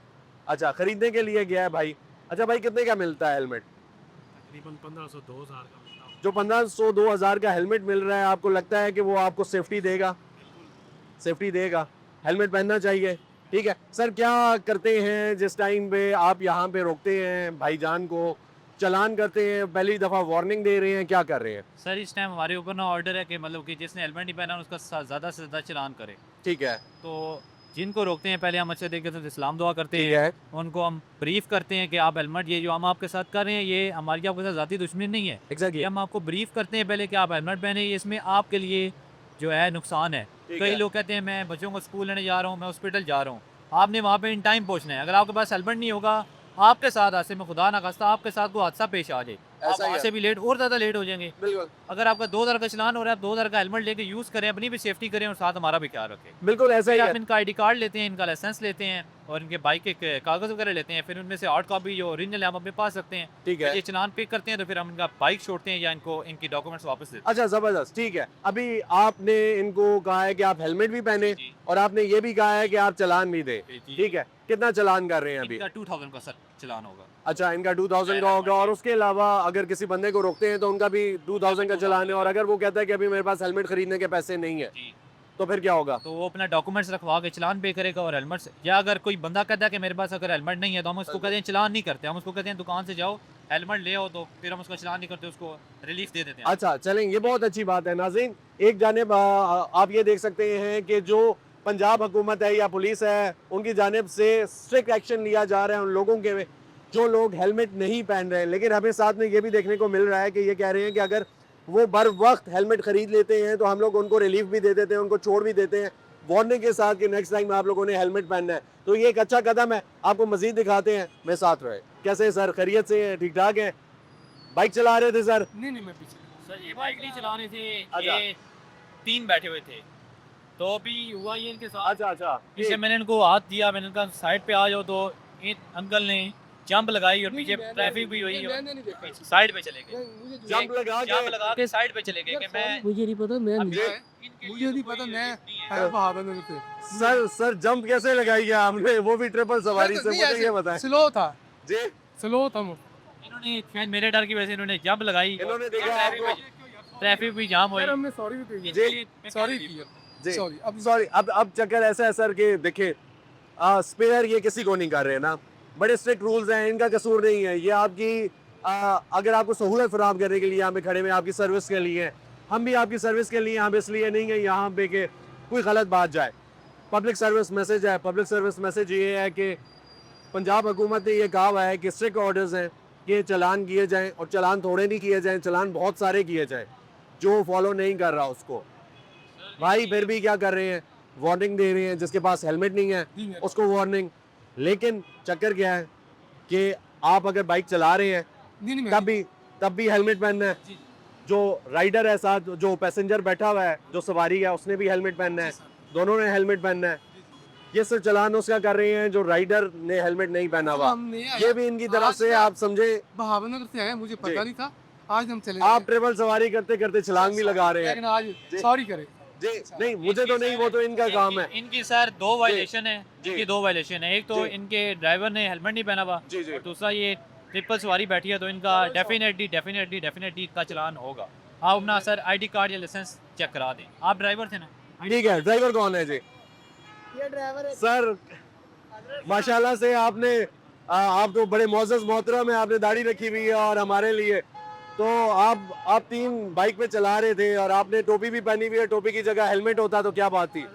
अच्छा, खरीदने के लिए गया है भाई। अच्छा भाई, कितने का मिलता है हेलमेट? तकरीबन 1500-2000 का मिलता है। जो 1500-2000 का हेलमेट मिल रहा है, आपको लगता है कि वो आपको सेफ्टी देगा? सेफ्टी देगा, हेलमेट पहनना चाहिए। ठीक है सर, क्या करते हैं जिस टाइम पे आप यहाँ पे रोकते हैं भाईजान को, चालान करते हैं, पहली दफ़ा वार्निंग दे रहे हैं, क्या कर रहे हैं? सर इस टाइम हमारे ऊपर ना ऑर्डर है कि मतलब कि जिसने हेलमेट नहीं पहना उसका ज़्यादा से ज़्यादा चालान करे। ठीक है, तो जिनको रोकते हैं पहले हम अच्छे तरीके से इस्लाम दुआ करते ठीक हैं, है, उनको हम ब्रीफ करते हैं कि आप हेलमेट, ये जो हम आपके साथ कर रहे हैं ये हमारी आपके साथ ज़ाती दुश्मनी नहीं है, ये एग्जैक्टली, हम आपको ब्रीफ करते हैं पहले कि आप हेलमेट पहने, ये इसमें आपके लिए जो है नुकसान है। ठीक कई है। लोग कहते हैं मैं बच्चों को स्कूल लेने जा रहा हूँ, मैं हॉस्पिटल जा रहा हूँ, आपने वहाँ पे इन टाइम पहुँचना है। अगर आपके पास हेलमेट नहीं होगा, आपके साथ हादसे में खुदा ना खास्ता आपके साथ कोई हादसा पेश आ जाए, आप ऐसा ही वहाँ है। से भी लेट और ज़्यादा लेट हो जाएंगे। बिल्कुल अगर आपका 2000 का चलान हो रहा है, आप 2000 का हेलमेट लेके यूज़ करें, अपनी भी सेफ्टी करें और साथ हमारा भी ख्याल रखें। बिल्कुल ऐसा ही फिर है। आप इनका आईडी कार्ड लेते हैं, इनका लाइसेंस लेते हैं और इनके बाइक के कागज़ वगैरह लेते हैं, फिर उनमें से हार्ड कॉपी जो ओरिजिनल है हम अपने पास रखते हैं। ठीक फिर है, ये चलान पिक करते हैं तो फिर हम इनका बाइक छोड़ते हैं या इनको इनकी डॉक्यूमेंट्स वापस देते अच्छा ज़बरदस्त, ठीक है। अभी आपने इनको कहा है कि आप हेलमेट भी पहने, जी। और आपने ये भी कहा है कि आप चालान भी दें, हैं। ठीक है। कितना चालान कर रहे हैं अभी? इनका 2000 का सर चलान होगा। अच्छा, इनका 2000 का होगा, और उसके अलावा अगर किसी बंदे को रोकते हैं तो उनका भी 2000 का चालान है, और अगर वो कहता है कि अभी मेरे पास हेलमेट खरीदने के पैसे नहीं है, जी। तो फिर क्या होगा? तो वो अपना डॉक्यूमेंट्स रखवा के चलान पे करेगा और हेलमेट से, या अगर कोई बंदा कहता है कि मेरे पास अगर हेलमेट नहीं है तो हम उसको कहते हैं चलान नहीं करते, हम उसको कहते हैं दुकान से जाओ हेलमेट ले आओ, तो फिर हम उसका चलान नहीं करते, उसको रिलीफ दे देते हैं। अच्छा चलें, ये बहुत अच्छी बात है। नाज़रीन, एक जानिब आप ये देख सकते हैं कि जो पंजाब हुकूमत है या पुलिस है, उनकी जानिब से स्ट्रिक्ट एक्शन लिया जा रहा है उन लोगों के जो लोग हेलमेट नहीं पहन रहे हैं। लेकिन हमें साथ में ये भी देखने को मिल रहा है कि ये कह रहे हैं कि अगर वो बर वक्त हेलमेट खरीद लेते हैं तो हम लोग उनको रिलीफ भी दे देते हैं, उनको छोड़ भी देते हैं, वार्निंग के साथ कि नेक्स्ट टाइम आप लोगों ने हेलमेट पहनना है। तो ये एक अच्छा कदम है, आपको मजीद दिखाते हैं, मैं साथ रहे। कैसे सर, खैरियत से हैं, ठीक ठाक हैं? बाइक चला रहे थे सर? नहीं नहीं, मैं पीछे सर ये बाइक नहीं चलाने थे, अच्छा। ये 3 बैठे हुए थे, तो अभी हुआ ये इनके साथ, अच्छा अच्छा, पीछे मैंने इनको हाथ दिया, मैंने कहा साइड पे आ जाओ, तो इन अंकल ने जंप लगाई और पीछे ट्रैफिक भी हुई और साइड पे चले गए, जंप लगा जंप के लगा के साइड पे चले गए कि मैं मुझे नहीं पता, मैं अब ये- मुझे नहीं पता, मैं सर जंप कैसे लगाई है आपने, वो भी ट्रिपल सवारी से? मुझे ये बताएं स्लो था, जी। स्लो था। इन्होंने शायद मेरे डर की वजह से इन्होंने जंप लगाई, इन्होंने देखा ट्रैफिक भी जाम हुई। हमने सॉरी भी कही, जी सॉरी किया, जी सॉरी। अब सॉरी, अब चक्कर ऐसा है सर कि देखिए, स्पेयर ये किसी को नहीं कर रहे ना, बड़े स्ट्रिक्ट रूल्स हैं, इनका कसूर नहीं है, ये आपकी अगर आपको सहूलत फराहम करने के लिए यहाँ पे खड़े हुए, आपकी सर्विस के लिए, हम भी आपकी सर्विस के लिए यहाँ पे इसलिए नहीं है यहाँ पे कि कोई गलत बात जाए। पब्लिक सर्विस मैसेज है। पब्लिक सर्विस मैसेज ये है कि पंजाब हुकूमत ने ये कहा हुआ है कि स्ट्रिक्ट ऑर्डर्स हैं कि चालान किए जाएं, और चालान थोड़े नहीं किए जाएं, चालान बहुत सारे किए जाएं। जो फॉलो नहीं कर रहा उसको भाई फिर भी क्या कर रहे हैं, वार्निंग दे रहे हैं। जिसके पास हेलमेट नहीं है उसको वार्निंग। लेकिन चक्कर क्या है कि आप अगर बाइक चला रहे हैं तब भी हेलमेट पहनना है। जो राइडर है साथ, जो पैसेंजर बैठा हुआ है, जो सवारी है, उसने भी हेलमेट पहनना है। दोनों ने हेलमेट पहनना है। ये सिर्फ चलान उसका कर रहे हैं जो राइडर ने हेलमेट नहीं पहना हुआ। ये भी इनकी तरफ से आप समझे। बहावनगर से आए, मुझे पता नहीं था, आज हम चले आप ट्रेवल सवारी करते करते छलांग भी लगा रहे हैं। लेकिन आज सॉरी करें जी नहीं, मुझे तो नहीं, वो तो इनका काम है। इनकी सर दो वायलेशन है। जी। इनकी दो वायलेशन है। एक तो जी। इनके ड्राइवर ने हेलमेट नहीं पहना हुआ, जी, जी। और दूसरा ये ट्रिपल सवारी बैठी है, तो इनका डेफिनेटली का चालान होगा। आप अपना सर आईडी कार्ड या लाइसेंस चेक करा दें। आप ड्राइवर थे ना? ठीक है, ड्राइवर कौन है जी? ये ड्राइवर है सर माशाल्लाह से आपने आप तो बड़े मोअज़्ज़ज़ मोहतरम है, आपने दाढ़ी रखी हुई है। और हमारे लिए तो आप 3 बाइक पे चला रहे थे और आपने टोपी भी पहनी हुई है। टोपी की जगह हेलमेट होता तो क्या बात थी?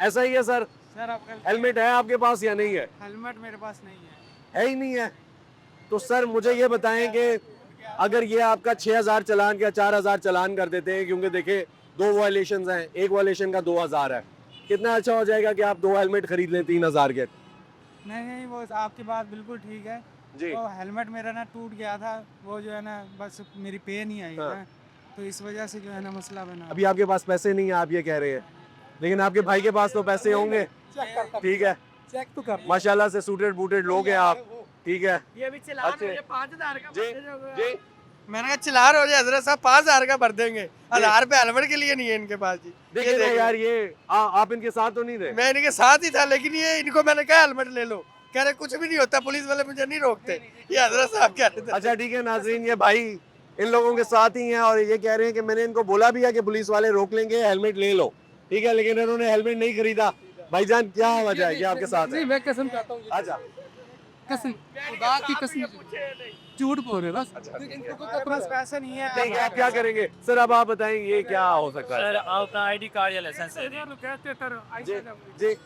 ऐसा ही है सर। सर आपका हेलमेट है आपके पास या नहीं है? हेलमेट मेरे पास नहीं है। है ही नहीं है। तो सर मुझे ये बताएं कि अगर ये आपका 6000 चालान या 4000 चालान कर देते हैं, क्योंकि देखे 2 वायलेशन हैं, एक वायलेशन का 2000 है, कितना अच्छा हो जाएगा कि आप 2 हेलमेट खरीद लें 3000 के। नहीं, वो आपकी बात बिल्कुल ठीक है। जी वो हेलमेट मेरा ना टूट गया था, वो जो है ना बस मेरी पे नहीं आई हाँ। ना, तो इस वजह से जो है ना मसला बना। अभी आपके पास पैसे नहीं है, आप ये कह रहे हैं, लेकिन आपके भाई के पास तो पैसे होंगे। ठीक है, चेक तो कर माशाल्लाह से सूटेड बूटेड लोग हैं आप। ठीक है, ये भी चला अच्छे। मुझे 5000 का जी जी मैंने कहा चला रहे हो हजरत साहब, 5000 का भर देंगे, 1000 रुपए हेलमेट के लिए नहीं है इनके पास जी। देखिए ये तो देखिए। यार ये आप इनके साथ तो नहीं थे? मैं इनके साथ ही था, लेकिन ये इनको मैंने कहा हेलमेट ले लो, कह रहे कुछ भी नहीं होता, पुलिस वाले मुझे नहीं रोकते। ये हजरत साहब कह रहे थे। अच्छा ठीक है नाज़रीन, ये भाई इन लोगों के साथ ही हैं और ये कह रहे हैं कि मैंने इनको बोला भी है कि पुलिस वाले रोक लेंगे, हेलमेट ले लो। ठीक है, लेकिन इन्होंने हेलमेट नहीं खरीदा। भाईजान क्या वजह है कि आपके साथ है? मैं कसम खाता हूँ, अच्छा कसम खुदा की कसम, झूठ बोल रहे बस। मेरे पास पैसे नहीं है। ठीक है, आप क्या करेंगे सर? अब आप बताएं ये क्या हो सकता है? सर आप अपना आईडी कार्ड या लाइसेंस दे दें। जी जी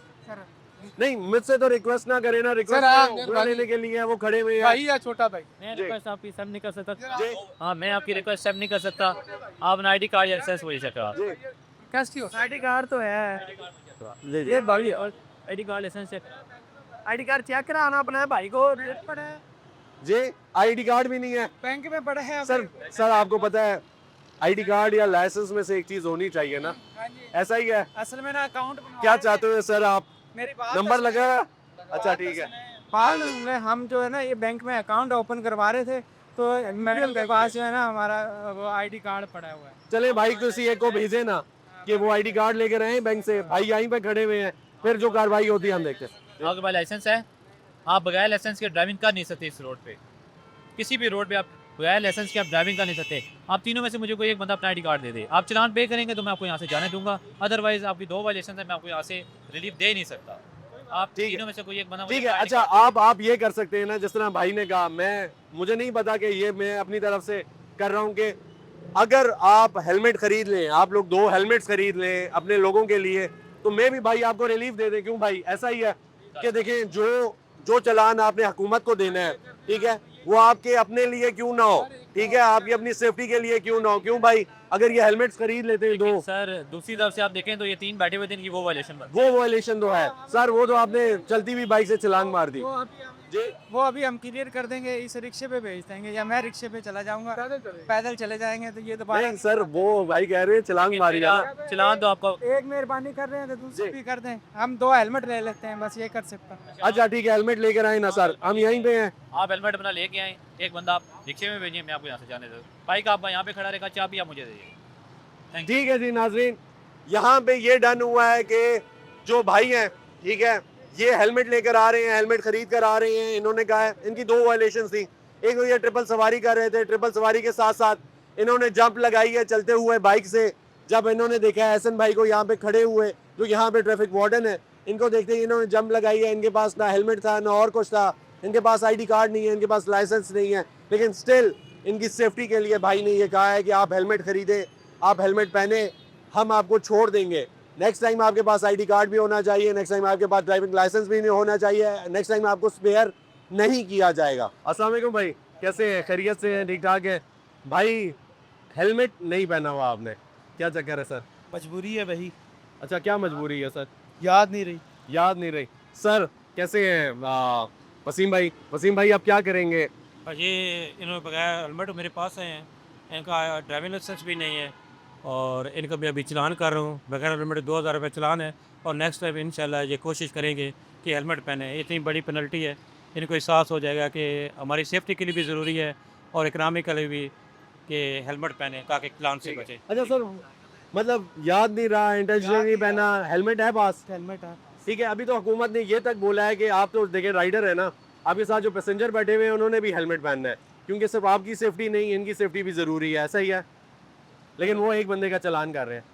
नहीं, मुझसे तो रिक्वेस्ट ना करें ना। सर, हाँ, रिक्वेस्ट लेने के लिए वो खड़े हुए हैं। भाई या छोटा भाई, मैं जी। रिक्वेस्ट आपकी सब नहीं कर सकता। जी हाँ, मैं आपकी रिक्वेस्ट सब नहीं कर सकता। आप अपना आईडी कार्ड या लाइसेंस वही चेक करा दें। जी कैसी हो? आईडी कार्ड तो है जी ये भाई, और ID card license check. ID card check कराना अपना है भाई को, रेट पड़ा है जी आईडी कार्ड भी नहीं है बैंक में पड़ा है। सर आपको पता है आईडी कार्ड या लाइसेंस में से एक चीज होनी चाहिए ना? ऐसा ही है। असल में ना अकाउंट क्या चाहते हो सर आप? मेरी बात नंबर लगा? अच्छा ठीक है। हाल में हम जो है ना ये बैंक में अकाउंट ओपन करवा रहे थे, तो मैडम के पास जो है ना हमारा वो आईडी कार्ड पड़ा हुआ है। चले भाई किसी एक को भेजे ना कि वो आईडी कार्ड लेकर आए बैंक से। भाई यहीं पे खड़े हुए हैं, फिर जो कार्रवाई होती है हम देखते हैं। आपके पास लाइसेंस है? आप बगैर लाइसेंस के ड्राइविंग कर नहीं सकते इस रोड पे। किसी भी रोड पे आप बगैर लाइसेंस के आप ड्राइविंग कर नहीं सकते। आप तीनों में से मुझे कोई एक बंदा अपना आईडी कार्ड दे दे। आप चलान पे करेंगे तो मैं आपको यहाँ से जाने दूंगा, अदरवाइज आपकी 2 वायलेशन है, मैं आपको यहाँ से रिलीफ दे नहीं सकता। आप ठीक है। तीनों में से कोई एक बंदा मुझे ठीक है, अपना अच्छा आप ये कर सकते हैं ना, जिस तरह भाई ने कहा। मुझे नहीं पता कि ये मैं अपनी तरफ से कर रहा हूँ कि अगर आप हेलमेट खरीद लें, आप लोग 2 हेलमेट्स खरीद लें अपने लोगों के लिए, तो मैं भी भाई आपको रिलीफ दे दें। क्यों भाई? ऐसा ही है कि देखें जो चालान आपने हुकूमत को देना है, ठीक है, वो आपके अपने लिए क्यों ना हो, ठीक है, आपकी अपनी सेफ्टी के लिए क्यों ना हो। क्यों भाई? अगर ये हेलमेट्स खरीद लेते हैं 2, सर दूसरी तरफ से आप देखें तो ये 3 बैठे हुए थे, इनकी वो वायलेशन बन। वो वायलेशन तो है सर। वो तो आपने चलती हुई बाइक से छलांग मार दी। वो अभी हम क्लियर कर देंगे, इस रिक्शे पे भेज देंगे या मैं रिक्शे पे चला जाऊंगा, पैदल चले जाएंगे। तो ये तो बात नहीं सर, वो भाई कह रहे हैं छलांग मारी है ना। चलान तो आपका एक मेहरबानी कर रहे हैं तो दूसरी जी। भी कर दें। हम 2 हेलमेट ले लेते हैं, बस ये कर सकता हूँ। अच्छा ठीक है, हेलमेट लेकर आए ना सर, हम यहीं पे हैं। आप हेलमेट अपना लेके आए, एक बंदा आप रिक्शे में भेजिए, मैं आपको यहाँ से जाने दूँ। बाइक आप यहाँ पे खड़ा रहेगा, चाबी आप मुझे दीजिए। Thank you. ठीक है जी नाजरीन, यहाँ पे ये डन हुआ है कि जो भाई हैं, ठीक है, ये हेलमेट लेकर आ रहे हैं, हेलमेट खरीद कर आ रहे हैं। इन्होंने कहा है इनकी 2 वायलेशन थी। एक तो ये ट्रिपल सवारी कर रहे थे, ट्रिपल सवारी के साथ साथ इन्होंने जंप लगाई है चलते हुए बाइक से। जब इन्होंने देखा है एहसन भाई को यहाँ पे खड़े हुए, जो यहाँ पे ट्रैफिक वार्डन है, इनको देखते ही इन्होंने जंप लगाई है। इनके पास ना हेलमेट था ना और कुछ था, इनके पास आईडी कार्ड नहीं है, इनके पास लाइसेंस नहीं है, लेकिन स्टिल इनकी सेफ्टी के लिए भाई ने ये कहा है कि आप हेलमेट खरीदें, आप हेलमेट पहने, हम आपको छोड़ देंगे। नेक्स्ट टाइम आपके पास आईडी कार्ड भी होना चाहिए, नेक्स्ट टाइम आपके पास ड्राइविंग लाइसेंस भी नहीं होना चाहिए, नेक्स्ट टाइम आपको स्पेयर नहीं किया जाएगा। अस्सलाम वालेकुम भाई, कैसे हैं? खैरियत से हैं? ठीक ठाक है भाई? हेलमेट नहीं पहना हुआ आपने, क्या चक्कर है सर? मजबूरी है भाई, अच्छा, क्या मजबूरी है सर? याद नहीं रही। याद नहीं रही। सर कैसे हैं? वसीम भाई, वसीम भाई आप क्या करेंगे? ये इन्होंने बगैर हेलमेट मेरे पास आए हैं, इनका ड्राइविंग लाइसेंस भी नहीं है और इनका मैं अभी चलान कर रहा हूँ, बगैर हेलमेट 2000 रुपये चलान है। और नेक्स्ट टाइम इंशाल्लाह ये कोशिश करेंगे कि हेलमेट पहने। इतनी बड़ी पेनल्टी है, इनको एहसास हो जाएगा कि हमारी सेफ्टी के लिए भी ज़रूरी है और इकनॉमी के लिए भी कि हेलमेट पहने ताकि चलान से बचे। अच्छा सर, मतलब याद नहीं रहा, इंटेंशनली नहीं पहना, हेलमेट है पास? हेलमेट है। ठीक है, अभी तो हुकूमत ने ये तक बोला है कि आप तो देखिए राइडर है ना, आपके साथ जो पैसेंजर बैठे हुए हैं उन्होंने भी हेलमेट पहनना है, क्योंकि सिर्फ आपकी सेफ्टी नहीं, इनकी सेफ्टी भी ज़रूरी है, ऐसा ही है। लेकिन वो एक बंदे का चालान कर रहे हैं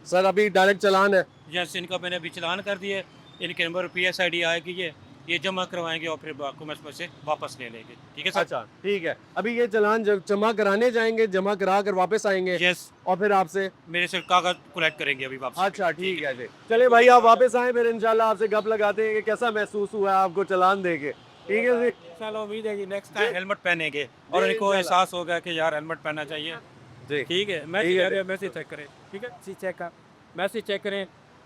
सर, अभी डायरेक्ट चालान है। जैसे इनका मैंने अभी चलान कर दिया, इनके नंबर PSID आएगी, ये जमा करवाएंगे और फिर डॉक्यूमेंट्स से वापस ले लेंगे। ठीक है सर? अच्छा ठीक है, अभी ये चालान जमा कराने जाएंगे, जमा करा कर वापस आएंगे यस, और फिर आपसे मेरे से कागज कलेक्ट करेंगे अभी वापस। अच्छा ठीक है जी, चले भाई आप वापस आए, फिर इंशाल्लाह आपसे गप लगाते हैं कि कैसा महसूस हुआ है आपको चालान देके। ठीक है जी, चलो उम्मीद है कि नेक्स्ट टाइम हेलमेट पहनेंगे और इनको एहसास होगा कि यार हेलमेट पहनना चाहिए। जी ठीक है, मैसेज चेक करें। ठीक है, चेक कर मैसेज चेक करें,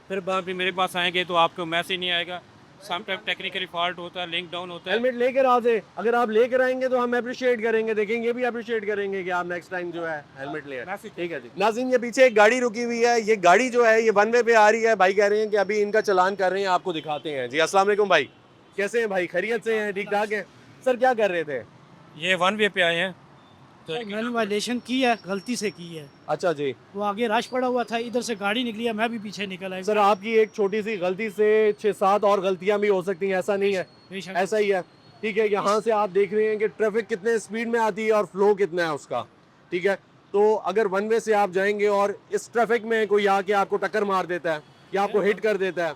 फिर बाद में मेरे पास आएंगे तो आपको मैसेज नहीं आएगा। सम टाइम टेक्निकली फॉल्ट होता है, लिंक डाउन होता है। हेलमेट लेकर आ जाए, अगर आप लेकर आएंगे तो हम अप्रिशिएट करेंगे, देखेंगे ये भी अप्रिशिएट करेंगे कि आप नेक्स्ट टाइम जो है हेलमेट ले आए। ठीक है जी। नाज़रीन, ये पीछे एक गाड़ी रुकी हुई है, ये गाड़ी जो है ये वन वे पे आ रही है, भाई कह रहे हैं कि अभी इनका चालान कर रहे हैं, आपको दिखाते हैं। जी अस्सलाम वालेकुम भाई, कैसे हैं भाई? खैरियत से हैं? ठीक ठाक है सर, क्या कर रहे थे? ये वन वे पे आए हैं तो मैंने वायलेशन की है, गलती से की है। अच्छा जी। वो आगे रश पड़ा हुआ था, इधर से गाड़ी निकली है, मैं भी पीछे निकल आया। सर आपकी एक छोटी सी गलती से 6-7 और गलतियां भी हो सकती हैं, ऐसा नहीं है? बेशक। ऐसा ही है। ठीक है, यहाँ से आप देख रहे हैं कि ट्रैफिक कितने स्पीड में आती है और फ्लो कितना है उसका। ठीक है, तो अगर वन वे से आप जाएंगे और इस ट्रैफिक में कोई आके आपको टक्कर मार देता है या आपको हिट कर देता है,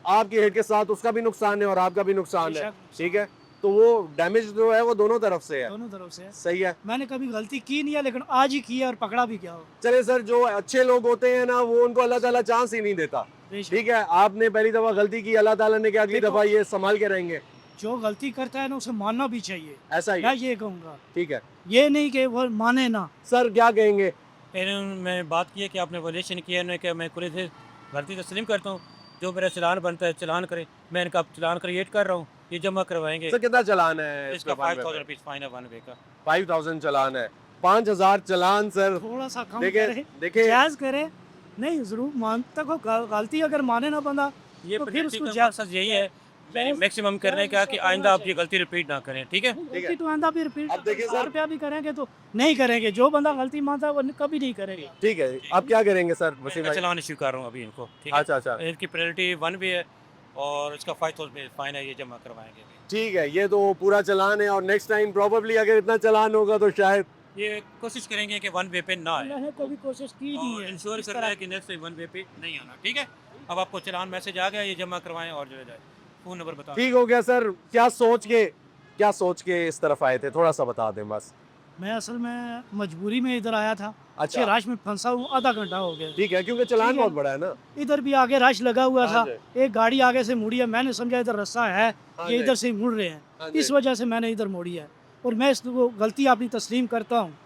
आपकी हिट के साथ उसका भी नुकसान है और आपका भी नुकसान है। ठीक है, तो वो डैमेज जो है वो दोनों तरफ से है। दोनों तरफ से है। सही है। मैंने कभी गलती की नहीं है, लेकिन आज ही की है और पकड़ा भी क्या हो। चले सर, जो अच्छे लोग होते हैं ना वो उनको अल्लाह ताला चांस ही नहीं देता। बेशक। ठीक है, आपने पहली दफा गलती की, अल्लाह ताला ने क्या अगली दफा ये संभाल के रहेंगे। जो गलती करता है ना उसे मानना भी चाहिए, ऐसा ही मैं है। ये कहूँगा। ठीक है ये नहीं कि वो माने ना। सर, क्या कहेंगे? मैं बात की है कि आपने वायलेशन किया है कि मैं खुले से गलती तस्लीम करता हूँ, जो मेरा चलान बनता है चलान करें, मैं इनका चलान क्रिएट कर रहा हूँ, ये जमा करवाएंगे। सर कितना चालान है इसका 5000 रुपीज़ फाइन है वन वे का। 5000 चालान है, 5000 चालान सर। थोड़ा सा कम देखे करे, देखे जायज करे। नहीं जरूर मानता को गलती अगर माने ना बंदा ये तो फिर पेनल्टी उसको का जा- मकसद यही है मैक्सिमम करने का कि आइंदा आप ये गलती रिपीट ना करें। ठीक है, गलती तो आंदा भी रिपीट अब देखिए सर- रुपया भी करेंगे तो नहीं करेंगे। जो बंदा गलती मानता है वो कभी नहीं करेंगे। ठीक है, अब क्या करेंगे सर वसीम मैं भाई? चलान इशू कर रहा हूँ अभी इनको। ठीक है, अच्छा अच्छा, इनकी पेनल्टी वन वे है और इसका 5000 फाइन है, ये जमा करवाएंगे। ठीक है, ये तो पूरा चालान है और नेक्स्ट टाइम प्रोबेबली अगर इतना चालान होगा तो शायद ये कोशिश करेंगे कि वन वे पे ना आए मैंने कभी कोशिश की नहीं और है। इंश्योर इस करना तरह है कि नेक्स्ट टाइम वन वे पे नहीं आना। ठीक है, अब आपको चलान मैसेज आ गया, ये जमा करवाएं और जो जाए फ़ोन नंबर बता। ठीक हो गया सर। क्या सोच के इस तरफ आए थे, थोड़ा सा बता दें बस। मैं असल में मजबूरी में इधर आया था। अच्छा। अच्छे रश में फंसा हूँ, आधा घंटा हो गया। ठीक है, क्योंकि चालान ठीक है। बहुत बड़ा है ना। इधर भी आगे रश लगा हुआ हाँ था, एक गाड़ी आगे से मुड़ी है, मैंने समझा इधर रास्ता है, हाँ ये जी। इधर से मुड़ रहे हाँ हैं, जी। इस वजह से मैंने इधर मोड़ी है और मैं इसको गलती अपनी तस्लीम करता हूँ।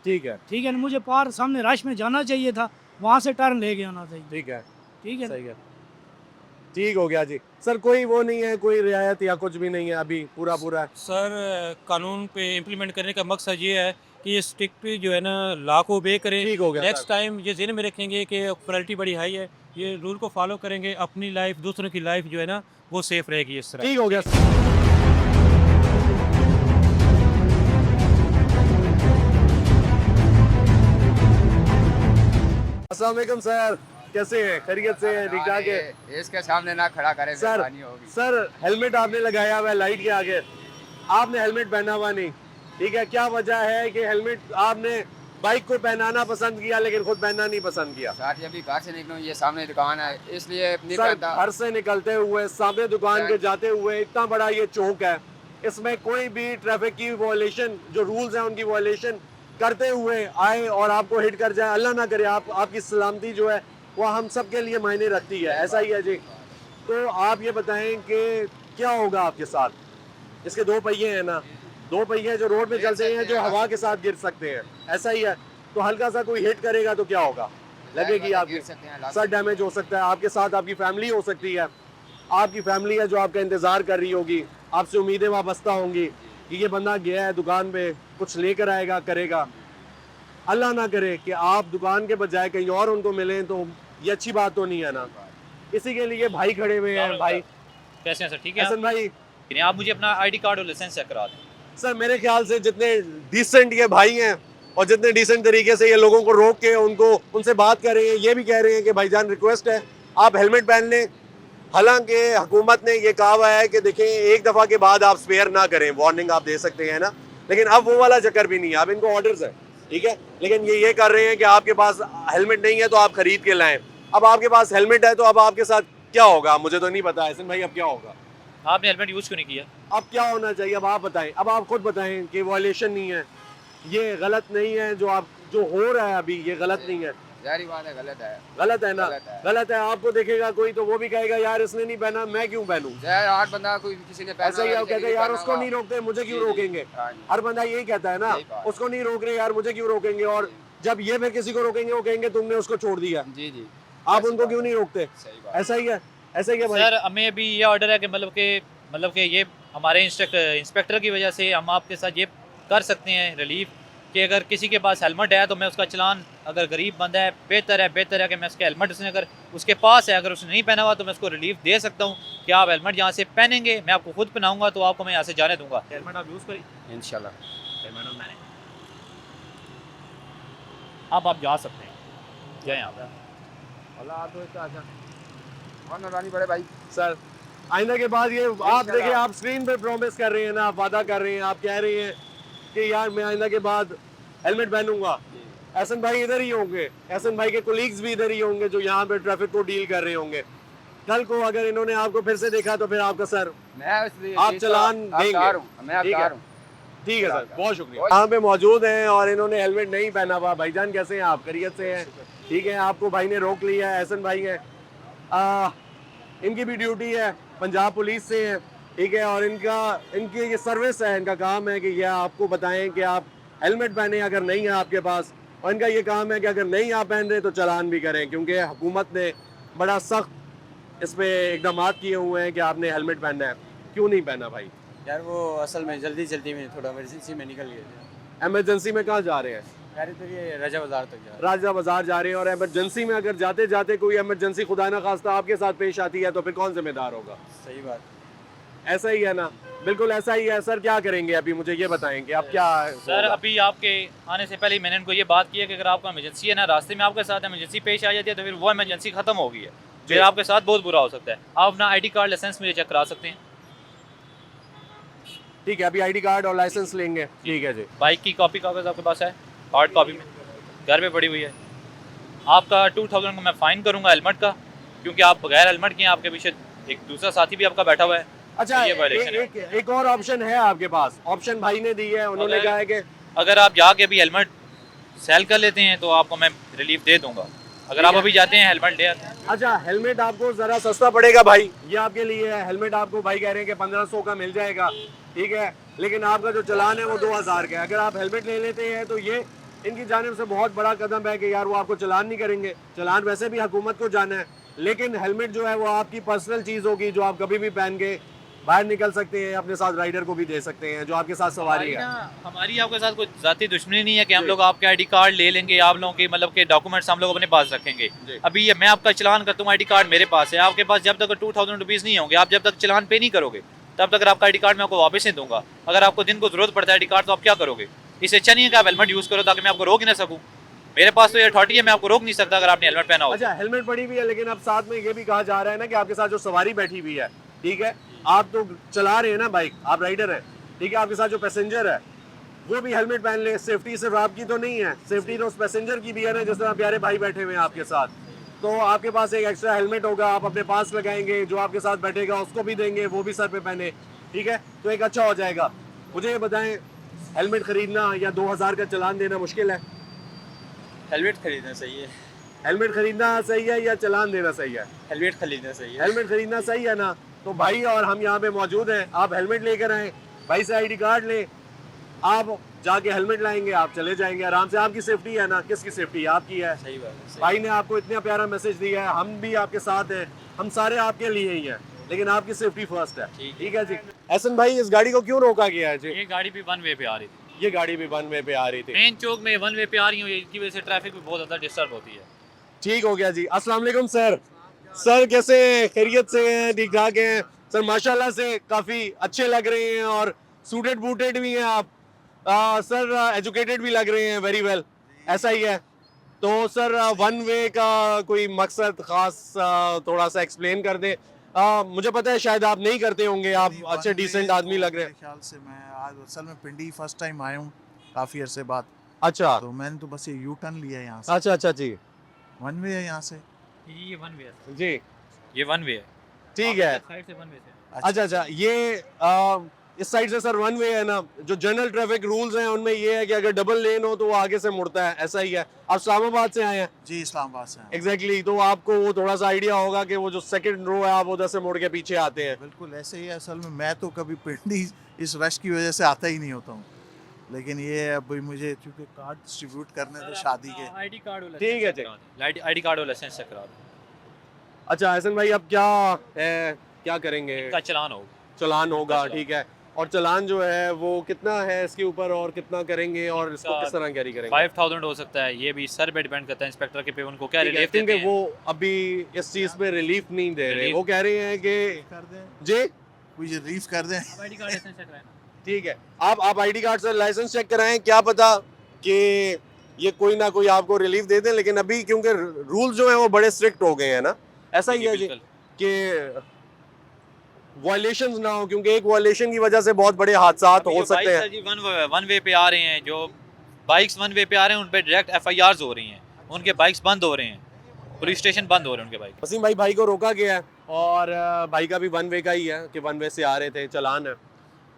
ठीक है ठीक है, मुझे पार सामने रश में जाना चाहिए था, वहाँ से टर्न ले गया आना चाहिए। ठीक है, ठीक है, सही है, ठीक हो गया जी। सर कोई वो नहीं है, कोई रियायत या कुछ भी नहीं है, अभी पूरा है? सर कानून पे इम्प्लीमेंट करने का मकसद ये है कि ये स्टिक पे जो है ना लॉ को ओबे करें। ठीक हो गया नेक्स्ट सर। टाइम ये ज़हन में रखेंगे कि पेनल्टी बड़ी हाई है, ये रूल को फॉलो करेंगे, अपनी लाइफ दूसरों की लाइफ जो है ना वो सेफ रहेगी इस तरह। ठीक हो गया। अस्सलाम वालेकुम सर, कैसे हैं? खैरियत से हैं? ठीक ठाक है? इसके सामने ना खड़ा करें, सर मेहरबानी होगी। सर हेलमेट आपने लगाया हुआ है लाइट के आगे, आपने हेलमेट पहना हुआ नहीं। ठीक है, क्या वजह है कि हेलमेट आपने बाइक को पहनाना पसंद किया लेकिन खुद पहनना नहीं पसंद किया? सर अभी घर से निकलूं, ये सामने दुकान है इसलिए नहीं सर पहनता। घर से निकलते हुए सामने दुकान के जाते हुए इतना बड़ा ये चौक है, इसमें कोई भी ट्रैफिक की वॉयलेशन, जो रूल्स हैं उनकी वॉयलेशन करते हुए आए और आपको हिट कर जाए, अल्लाह ना करे, आपकी सलामती जो है वो हम सब के लिए मायने रखती है। ऐसा ही है जी। तो आप ये बताएं कि क्या होगा आपके साथ? इसके दो पहिए हैं ना, दो पहिए जो रोड पे चलते हैं, जो हवा के साथ गिर सकते हैं, ऐसा ही है। तो हल्का सा कोई हिट करेगा तो क्या होगा? लगेगी आपकी, सर डैमेज हो सकता है, आपके साथ आपकी फैमिली हो सकती है, आपकी फैमिली है जो आपका इंतज़ार कर रही होगी, आपसे उम्मीदें वाबस्ता होंगी कि ये बंदा गया है दुकान पे, कुछ लेकर आएगा, करेगा। अल्लाह ना करे कि आप दुकान के बजाय कहीं और उनको मिलें, तो ये अच्छी बात तो नहीं है ना। इसी के लिए भाई खड़े हुए हैं। भाई कैसे हैं सर? ठीक है हसन भाई, आप मुझे अपना आईडी कार्ड और लाइसेंस चेक करा दें। सर मेरे ख्याल से जितने डिसेंट ये भाई हैं और जितने डिसेंट तरीके से ये लोगों को रोक के उनसे बात कर रहे हैं, ये भी कह रहे हैं कि भाईजान रिक्वेस्ट है आप हेलमेट पहन लें। हालांकि हुकूमत ने ये कहा हुआ है कि देखें एक दफ़ा के बाद आप स्पेयर ना करें, वार्निंग आप दे सकते हैं ना, लेकिन अब वो वाला चक्कर भी नहीं है। अब इनको ऑर्डर्स है, ठीक है, लेकिन ये कर रहे हैं कि आपके पास हेलमेट नहीं है तो आप खरीद के लाएं। अब आपके पास हेलमेट है तो अब आपके साथ क्या होगा मुझे तो नहीं पता। हसन भाई अब क्या होगा? आपने हेलमेट यूज़ क्यों नहीं किया? अब क्या होना चाहिए? अब आप बताएं, अब आप खुद बताएं कि वॉयलेशन नहीं है, ये गलत नहीं है, जो हो रहा है अभी ये गलत नहीं है। जारी बात है, गलत है। गलत है ना? गलत है। आपको देखेगा कोई तो वो भी कहेगा यार इसने नहीं पहना, मैं क्यों पहनूं? आठ बंदा कोई किसी ने ऐसा ही कहते यार उसको नहीं रोकते, मुझे क्यों रोकेंगे? हर बंदा यही कहता है ना, उसको नहीं रोक रहे यार, मुझे क्यों रोकेंगे? और जब ये फिर किसी को रोकेंगे वो कहेंगे तुमने उसको छोड़ दिया। जी जी, आप उनको क्यों नहीं रोकते? ऐसा ही है, ऐसा ही है भाई। सर हमें अभी ये ऑर्डर है कि मतलब कि ये हमारे इंस्पेक्टर की वजह से हम आपके साथ ये कर सकते हैं रिलीफ कि अगर किसी के पास हेलमेट है तो मैं उसका चलान, अगर गरीब बंदा है बेहतर है कि मैं उसके हेलमेट उसने अगर उसके पास है, अगर उसने नहीं पहना हुआ तो मैं उसको रिलीफ दे सकता हूँ कि आप हेलमेट यहाँ से पहनेंगे, मैं आपको खुद पहनाऊंगा तो आपको मैं यहाँ से जाने दूंगा। हेलमेट आप यूज़ करिए इंशाल्लाह। आप जा सकते हैं, जाए यहाँ पर। बड़े भाई सर आइंदा के बाद ये आप देखिए, आप स्क्रीन पे प्रॉमिस कर रहे हैं ना, आप वादा कर रहे हैं, आप कह रहे हैं कि यार मैं आइंदा के बाद हेलमेट पहनूंगा। एहसन भाई इधर ही होंगे, एहसन भाई के कोलीग्स भी इधर ही होंगे जो यहाँ पे ट्रैफिक को डील कर रहे होंगे। कल को अगर इन्होंने आपको फिर से देखा तो फिर आपका सर आप चलान देंगे। ठीक है सर, बहुत शुक्रिया। यहाँ पे मौजूद हैं और इन्होंने हेलमेट नहीं पहना हुआ। भाईजान कैसे हैं आप? खैरियत से हैं? ठीक है, आपको भाई ने रोक लिया है, एहसन भाई हैं, इनकी भी ड्यूटी है, पंजाब पुलिस से है, ठीक है, और इनकी ये सर्विस है, इनका काम है कि ये आपको बताएं कि आप हेलमेट पहने अगर नहीं है आपके पास, और इनका ये काम है कि अगर नहीं आप पहन रहे तो चलान भी करें, क्योंकि हुकूमत ने बड़ा सख्त इस पर इकदाम किए हुए हैं कि आपने हेलमेट पहनना है। क्यों नहीं पहना भाई? यार वो असल में जल्दी में थोड़ा इमरजेंसी में निकल गए। एमरजेंसी में कहाँ जा रहे हैं? यार तो ये राजा बाजार तक जा रहे हैं। राजा बाजार जा रहे हैं, और एमरजेंसी में अगर जाते जाते कोई एमरजेंसी खुदा ना खास्ता आपके साथ पेश आती है तो फिर कौन जिम्मेदार होगा? सही बात। ऐसा ही है ना? बिल्कुल ऐसा ही है। सर क्या करेंगे अभी, मुझे ये बताएं कि आप क्या? सर अभी आपके आने से पहले मैंने उनको ये बात की है कि अगर आपको इमरजेंसी है ना, रास्ते में आपके साथ इमरजेंसी पेश आ जाती है तो फिर वो इमरजेंसी खत्म हो गई है, फिर आपके साथ बहुत बुरा हो सकता है। आप अपना आईडी कार्ड लाइसेंस मुझे चेक करा सकते हैं। ठीक है, अभी आईडी कार्ड और लाइसेंस लेंगे। ठीक है जी। बाइक की कॉपी कागज़ आपके पास है? हार्ड कॉपी में घर पे पड़ी हुई है। आपका 2000 को मैं फ़ाइन करूँगा हेलमेट का, क्योंकि आप बगैर हेलमेट के हैं, आपके पीछे एक दूसरा साथी भी आपका बैठा हुआ है। अच्छा, ये वायलेशन है। एक और ऑप्शन है आपके पास, ऑप्शन भाई ने दी है, उन्होंने कहा है कि अगर आप जाके अभी हेलमेट सेल कर लेते हैं तो आपको मैं रिलीफ दे दूंगा। अगर आप अभी जाते हैं हेलमेट ले आते हैं। अच्छा, हेलमेट आपको ज़रा सस्ता पड़ेगा भाई, ये आपके लिए है। हेलमेट आपको भाई कह रहे हैं कि 1500 का मिल जाएगा, ठीक है, लेकिन आपका जो चलान है वो 2000 का है। अगर आप हेलमेट ले लेते हैं तो ये इनकी जानिब से बहुत बड़ा कदम है कि यार वो आपको चलान नहीं करेंगे। चलान वैसे भी हुकूमत को जाना है, लेकिन हेलमेट जो है वो आपकी पर्सनल चीज़ होगी जो आप कभी भी पहन के बाहर निकल सकते हैं, अपने साथ राइडर को भी दे सकते हैं जो आपके साथ सवारी है। हमारी आपके साथ कोई ज़ाती दुश्मनी नहीं है कि हम लोग आपके आईडी कार्ड ले लेंगे, आप लोगों के मतलब के डॉक्यूमेंट्स हम लोग अपने पास रखेंगे। अभी ये मैं आपका चलान करता हूँ, आईडी कार्ड मेरे पास है, आपके पास जब तक 2000 रुपीज़ नहीं होंगे, आप जब तक चलान पे नहीं करोगे तब तक आपका आईडी कार्ड मैं आपको वापस नहीं दूंगा। अगर आपको दिन को जरूरत पड़ता है आईडी कार्ड तो आप क्या करोगे? इससे अच्छा नहीं है कि आप हेलमेट यूज़ करो ताकि मैं आपको रोक ही ना सकूँ। मेरे पास तो ये अथॉरिटी है, मैं आपको रोक नहीं सकता अगर आपने हेलमेट पहना हो। अच्छा, हेलमेट पड़ी हुई है, लेकिन अब साथ में ये भी कहा जा रहा है ना कि आपके साथ जो सवारी बैठी हुई है, ठीक है, आप तो चला रहे हैं ना बाइक, आप राइडर हैं, ठीक है, आपके साथ जो पैसेंजर है वो भी हेलमेट पहन ले। सेफ्टी सिर्फ आपकी तो नहीं है, सेफ्टी तो उस पैसेंजर की भी है ना, जिस तरह प्यारे भाई बैठे हुए हैं आपके साथ, तो आपके पास एक एक्स्ट्रा हेलमेट होगा, आप अपने पास लगाएंगे, जो आपके साथ बैठेगा उसको भी देंगे, वो भी सर पे पहने। ठीक है, तो एक अच्छा हो जाएगा। मुझे ये बताएं, हेलमेट खरीदना या 2000 का चालान देना मुश्किल है? हेलमेट खरीदना सही है। हेलमेट खरीदना सही है या चालान देना सही है? हेलमेट खरीदना सही है। हेलमेट खरीदना सही है ना? तो भाई और हम यहाँ पे मौजूद हैं, आप हेलमेट लेकर आए, भाई से आईडी कार्ड लें, आप जाके हेलमेट लाएंगे, आप चले जाएंगे आराम से। आपकी सेफ्टी है ना? किसकी सेफ्टी है? आपकी है। सही बात है। भाई ने आपको इतना प्यारा मैसेज दिया है, हम भी आपके साथ हैं, हम सारे आपके लिए ही हैं, लेकिन आपकी सेफ्टी फर्स्ट है। ठीक है जी। एहसन भाई, इस गाड़ी को क्यों रोका गया है जी? ये गाड़ी भी वन वे पे आ रही थी, ये गाड़ी भी वन वे पे आ रही थी। मेन चौक में वन वे पे आ रही हूँ, इसकी वजह से ट्रैफिक भी बहुत ज़्यादा डिस्टर्ब होती है। ठीक हो गया जी। अस्सलाम वालेकुम सर। सर कैसे हैं? खैरियत से हैं? ठीक ठाक हैं? सर माशाल्लाह से काफ़ी अच्छे लग रहे हैं और सूटेड बूटेड भी हैं आप। सर एजुकेटेड भी लग रहे हैं, वेरी वेल। ऐसा ही है। तो सर वन वे का कोई मकसद ख़ास थोड़ा सा एक्सप्लेन कर दें। मुझे पता है शायद आप नहीं करते होंगे, आप अच्छे डिसेंट आदमी लग रहे हैं। ख्याल से मैं आज असल में पिंडी फर्स्ट टाइम आया हूँ काफ़ी अरसे बाद, अच्छा, तो मैंने तो बस ये यू टर्न लिया है यहाँ से। अच्छा अच्छा जी वन वे है यहाँ से। ये वन वे है जी, ये वन वे है, ठीक है। साइड से वन वे से। अच्छा अच्छा, ये इस साइड से सर वन वे है ना? जो जनरल ट्रैफिक रूल्स हैं उनमें ये है कि अगर डबल लेन हो तो वो आगे से मुड़ता है, ऐसा ही है। आप इस्लामाबाद से आए हैं? जी इस्लामाबाद से। एग्जैक्टली, तो आपको वो थोड़ा सा आइडिया होगा कि वो जो सेकंड रो है आप उधर से मुड़ के पीछे आते हैं। बिल्कुल ऐसे ही है। असल में मैं तो कभी पिंडी इस रश की वजह से आता ही नहीं होता हूँ, लेकिन ये अभी मुझे चूँकि कार्ड डिस्ट्रीब्यूट करने थे शादी के। आईडी कार्ड और ठीक है जी। आईडी कार्ड और लाइसेंस चेक करा दो। अच्छा एहसन भाई, अब क्या है, क्या करेंगे? का चलान होगा। चलान होगा, चलान। ठीक है। और चलान जो है वो कितना है इसके ऊपर और कितना करेंगे और इसको किस तरह कैरी करेंगे? 5000 हो सकता है, ये भी सर पे डिपेंड करता है इंस्पेक्टर के पे, उनको क्या ठीक है, रिलीफ क्योंकि देते हैं। वो अभी इस चीज पे रिलीफ नहीं दे रहे। रिलीफ- वो कह रहे हैं कि कर दें, जी कोई रिलीफ कर दें। आईडी कार्ड लाइसेंस चेक कराना। ठीक है, आप आईडी कार्ड से लाइसेंस चेक कराएं, क्या पता कि ये कोई ना कोई आपको रिलीफ दे दें। लेकिन अभी क्योंकि रूल जो है वो बड़े स्ट्रिक्ट हो गए हैं ना, ऐसा ही है जी बिल्कुल। कि वायलेशंस ना हो, क्योंकि एक वायलेशन की वजह से बहुत बड़े हादसात अभी हो जो सकते बाइक्स हैं। है जी वन वे पे आ रहे हैं, जो बाइक्स वन वे पे आ रहे हैं उन पे डायरेक्ट FIRs हो रही हैं, उनके बाइक्स बंद हो रहे हैं, पुलिस स्टेशन बंद हो रहे हैं उनके बाइक। वसीम भाई को रोका गया है और भाई का भी वन वे का ही है कि वन वे से आ रहे थे, चलान है।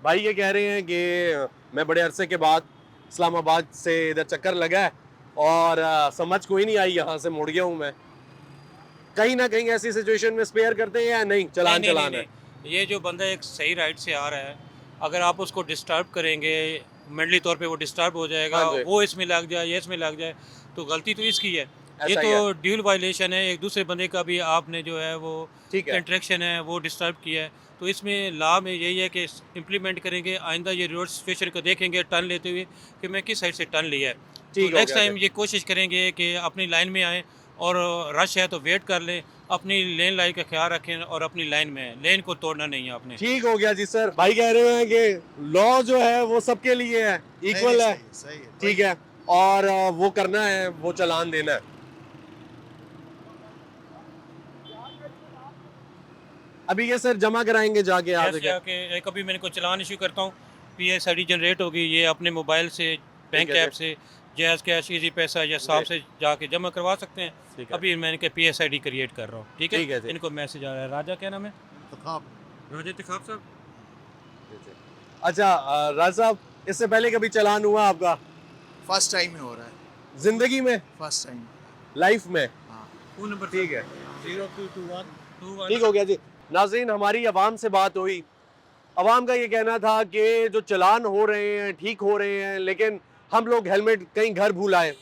भाई ये कह रहे हैं कि मैं बड़े अरसे के बाद इस्लामाबाद से इधर चक्कर लगा है और समझ कोई नहीं आई, यहाँ से मुड़ गया हूँ मैं। कहीं ना कहीं ऐसी सिचुएशन में स्पेयर करते हैं या नहीं? चलान नहीं, चलान नहीं, है। नहीं। ये जो बंदा एक सही राइड से आ रहा है, अगर आप उसको डिस्टर्ब करेंगे, मेंटली तौर पे वो डिस्टर्ब हो जाएगा, हाँ जी। वो इसमें लग जाए, ये इसमें लग जाए, तो गलती तो इसकी है। ये ऐसा ही तो ड्यूल वायलेशन है, एक दूसरे बंदे का भी आपने जो है वो ठीक है, इंट्रैक्शन है वो डिस्टर्ब किया है। तो इसमें लॉ में यही है कि इम्प्लीमेंट करेंगे, आइंदा ये रोड सिचुएशन को देखेंगे टर्न लेते हुए कि मैं किस साइड से टर्न लिया है। ठीक तो हो नेक्स्ट गया टाइम जी। ये कोशिश करेंगे कि अपनी लाइन में आएँ और रश है तो वेट कर लें, अपनी लेन लाइन का ख्याल रखें और अपनी लाइन में आएं। लेन को तोड़ना नहीं है आपने। ठीक हो गया जी सर। भाई कह रहे हैं कि लॉ जो है वो सबके लिए है, इक्वल है, सही है। ठीक है, और वो करना है, वो चलान देना है। अभी ये सर जमा कराएंगे जाके आप ऐसे आके एक अभी मैंने को चलान इशू करता हूँ, PSID जनरेट होगी, ये अपने मोबाइल से बैंक है ऐप से जैज़ कैश इजी पैसा या साहब से जाके जमा करवा सकते हैं। ठीक है। अभी मैंने के PSID क्रिएट कर रहा हूँ, ठीक ठीक है है। जी। इनको मैसेज आ रहा है। राजा क्या नाम है? इंतखाब। राजा तिखाब साहब। अच्छा राज साहब, इससे पहले कभी चलान हुआ आपका फर्स्ट टाइम ही हो रहा है, जिंदगी में, फर्स्ट टाइम। लाइफ में? फोन नंबर ठीक है, 0221 ठीक हो गया जी। नाज़रीन, हमारी आवाम से बात हुई, आवाम का ये कहना था कि जो चलान हो रहे हैं ठीक हो रहे हैं, लेकिन हम लोग हेलमेट कहीं घर भूल आए।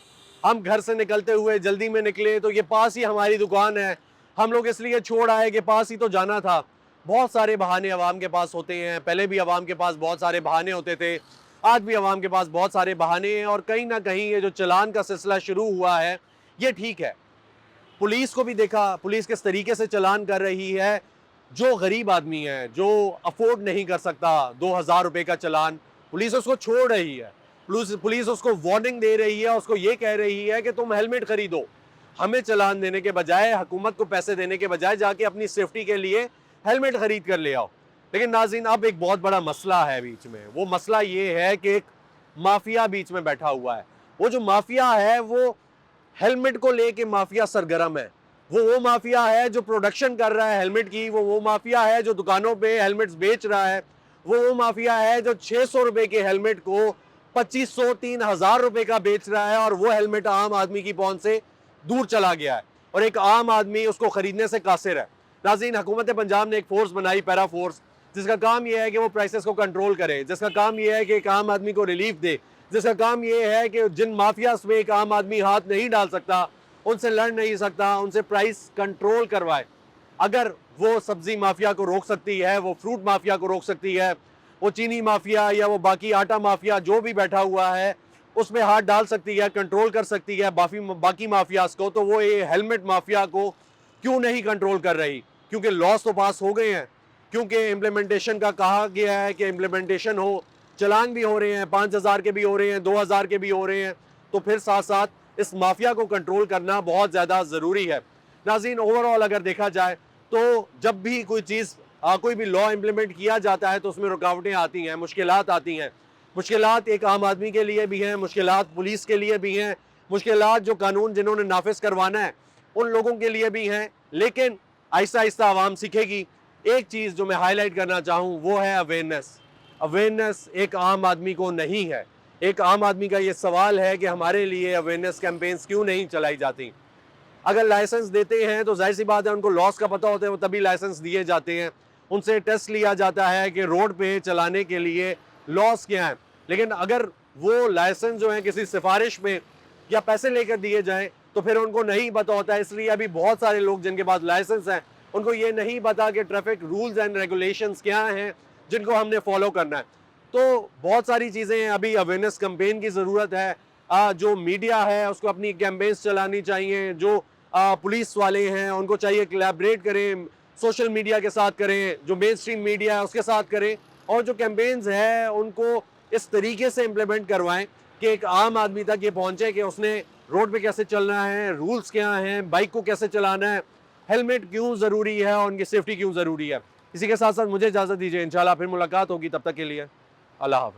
हम घर से निकलते हुए जल्दी में निकले तो ये पास ही हमारी दुकान है, हम लोग इसलिए छोड़ आए कि पास ही तो जाना था। बहुत सारे बहाने आवाम के पास होते हैं, पहले भी आवाम के पास बहुत सारे बहाने होते थे, आज भी आवाम के पास बहुत सारे बहाने हैं। और कहीं ना कहीं ये जो चलान का सिलसिला शुरू हुआ है ये ठीक है। पुलिस को भी देखा, पुलिस किस तरीके से चलान कर रही है। जो गरीब आदमी है, जो अफोर्ड नहीं कर सकता 2000 रुपये का चलान, पुलिस उसको छोड़ रही है। पुलिस उसको वार्निंग दे रही है, उसको ये कह रही है कि तुम हेलमेट खरीदो। हमें चलान देने के बजाय, हुकूमत को पैसे देने के बजाय जाके अपनी सेफ्टी के लिए हेलमेट खरीद कर ले आओ। लेकिन नाज़रीन, अब एक बहुत बड़ा मसला है बीच में। वो मसला ये है कि एक माफिया बीच में बैठा हुआ है। वो जो माफिया है वो हेलमेट को लेके माफिया सरगर्म है। वो माफिया है जो प्रोडक्शन कर रहा है हेलमेट की, वो माफिया है जो दुकानों पे हेलमेट्स बेच रहा है, वो माफिया है जो 600 रुपए के हेलमेट को 2500-3000 रुपए का बेच रहा है और वो हेलमेट आम आदमी की पहुंच से दूर चला गया है और एक आम आदमी उसको खरीदने से कासिर है। नाज़रीन, हुकूमत पंजाब ने एक फोर्स बनाई, पैरा फोर्स, जिसका काम यह है कि वो प्राइसेस को कंट्रोल करे, जिसका काम यह है कि एक आम आदमी को रिलीफ दे, जिसका काम यह है कि जिन माफियास में एक आम आदमी हाथ नहीं डाल सकता, उनसे लड़ नहीं सकता, उनसे प्राइस कंट्रोल करवाए। अगर वो सब्जी माफिया को रोक सकती है, वो फ्रूट माफिया को रोक सकती है, वो चीनी माफिया या वो बाकी आटा माफिया जो भी बैठा हुआ है उसमें हाथ डाल सकती है, कंट्रोल कर सकती है बाकी माफियाज को, तो वो ये हेलमेट माफिया को क्यों नहीं कंट्रोल कर रही? क्योंकि लॉस तो पास हो गए हैं, क्योंकि इम्प्लीमेंटेशन का कहा गया है कि इम्प्लीमेंटेशन हो, चलान भी हो रहे हैं, 5000 के भी हो रहे हैं, 2000 के भी हो रहे हैं, तो फिर साथ साथ इस माफिया को कंट्रोल करना बहुत ज़्यादा ज़रूरी है। नाज़रीन, ओवरऑल अगर देखा जाए तो जब भी कोई चीज़ कोई भी लॉ इम्प्लीमेंट किया जाता है तो उसमें रुकावटें आती हैं, मुश्किलात आती हैं। मुश्किलात एक आम आदमी के लिए भी हैं, मुश्किलात पुलिस के लिए भी हैं, मुश्किलात जो कानून जिन्होंने नाफिज करवाना है उन लोगों के लिए भी हैं, लेकिन आहिस्ता आहिस्ता आवाम सीखेगी। एक चीज़ जो मैं हाईलाइट करना चाहूँ वो है अवेयरनेस। अवेयरनेस एक आम आदमी को नहीं है। एक आम आदमी का ये सवाल है कि हमारे लिए अवेयरनेस कैंपेन्स क्यों नहीं चलाई जाती? अगर लाइसेंस देते हैं तो जाहिर सी बात है उनको लॉस का पता होता है, वो तभी लाइसेंस दिए जाते हैं, उनसे टेस्ट लिया जाता है कि रोड पे चलाने के लिए लॉस क्या है। लेकिन अगर वो लाइसेंस जो है किसी सिफारिश में या पैसे लेकर दिए जाएं तो फिर उनको नहीं पता होता है। इसलिए अभी बहुत सारे लोग जिनके पास लाइसेंस हैं उनको ये नहीं पता कि ट्रैफिक रूल्स एंड रेगुलेशंस क्या हैं जिनको हमने फॉलो करना है। तो बहुत सारी चीज़ें अभी अवेयरनेस कैंपेन की ज़रूरत है। जो मीडिया है उसको अपनी कैंपेन्स चलानी चाहिए, जो पुलिस वाले हैं उनको चाहिए कोलैबोरेट करें, सोशल मीडिया के साथ करें, जो मेन स्ट्रीम मीडिया है उसके साथ करें, और जो कैंपेन्स हैं उनको इस तरीके से इम्प्लीमेंट करवाएं कि एक आम आदमी तक ये पहुँचे कि उसने रोड पे कैसे चलना है, रूल्स क्या हैं, बाइक को कैसे चलाना है, हेलमेट क्यों ज़रूरी है और उनकी सेफ्टी क्यों ज़रूरी है। इसी के साथ साथ मुझे इजाज़त दीजिए, इंशाल्लाह फिर मुलाकात होगी, तब तक के लिए अल्लाह हाफ़िज़।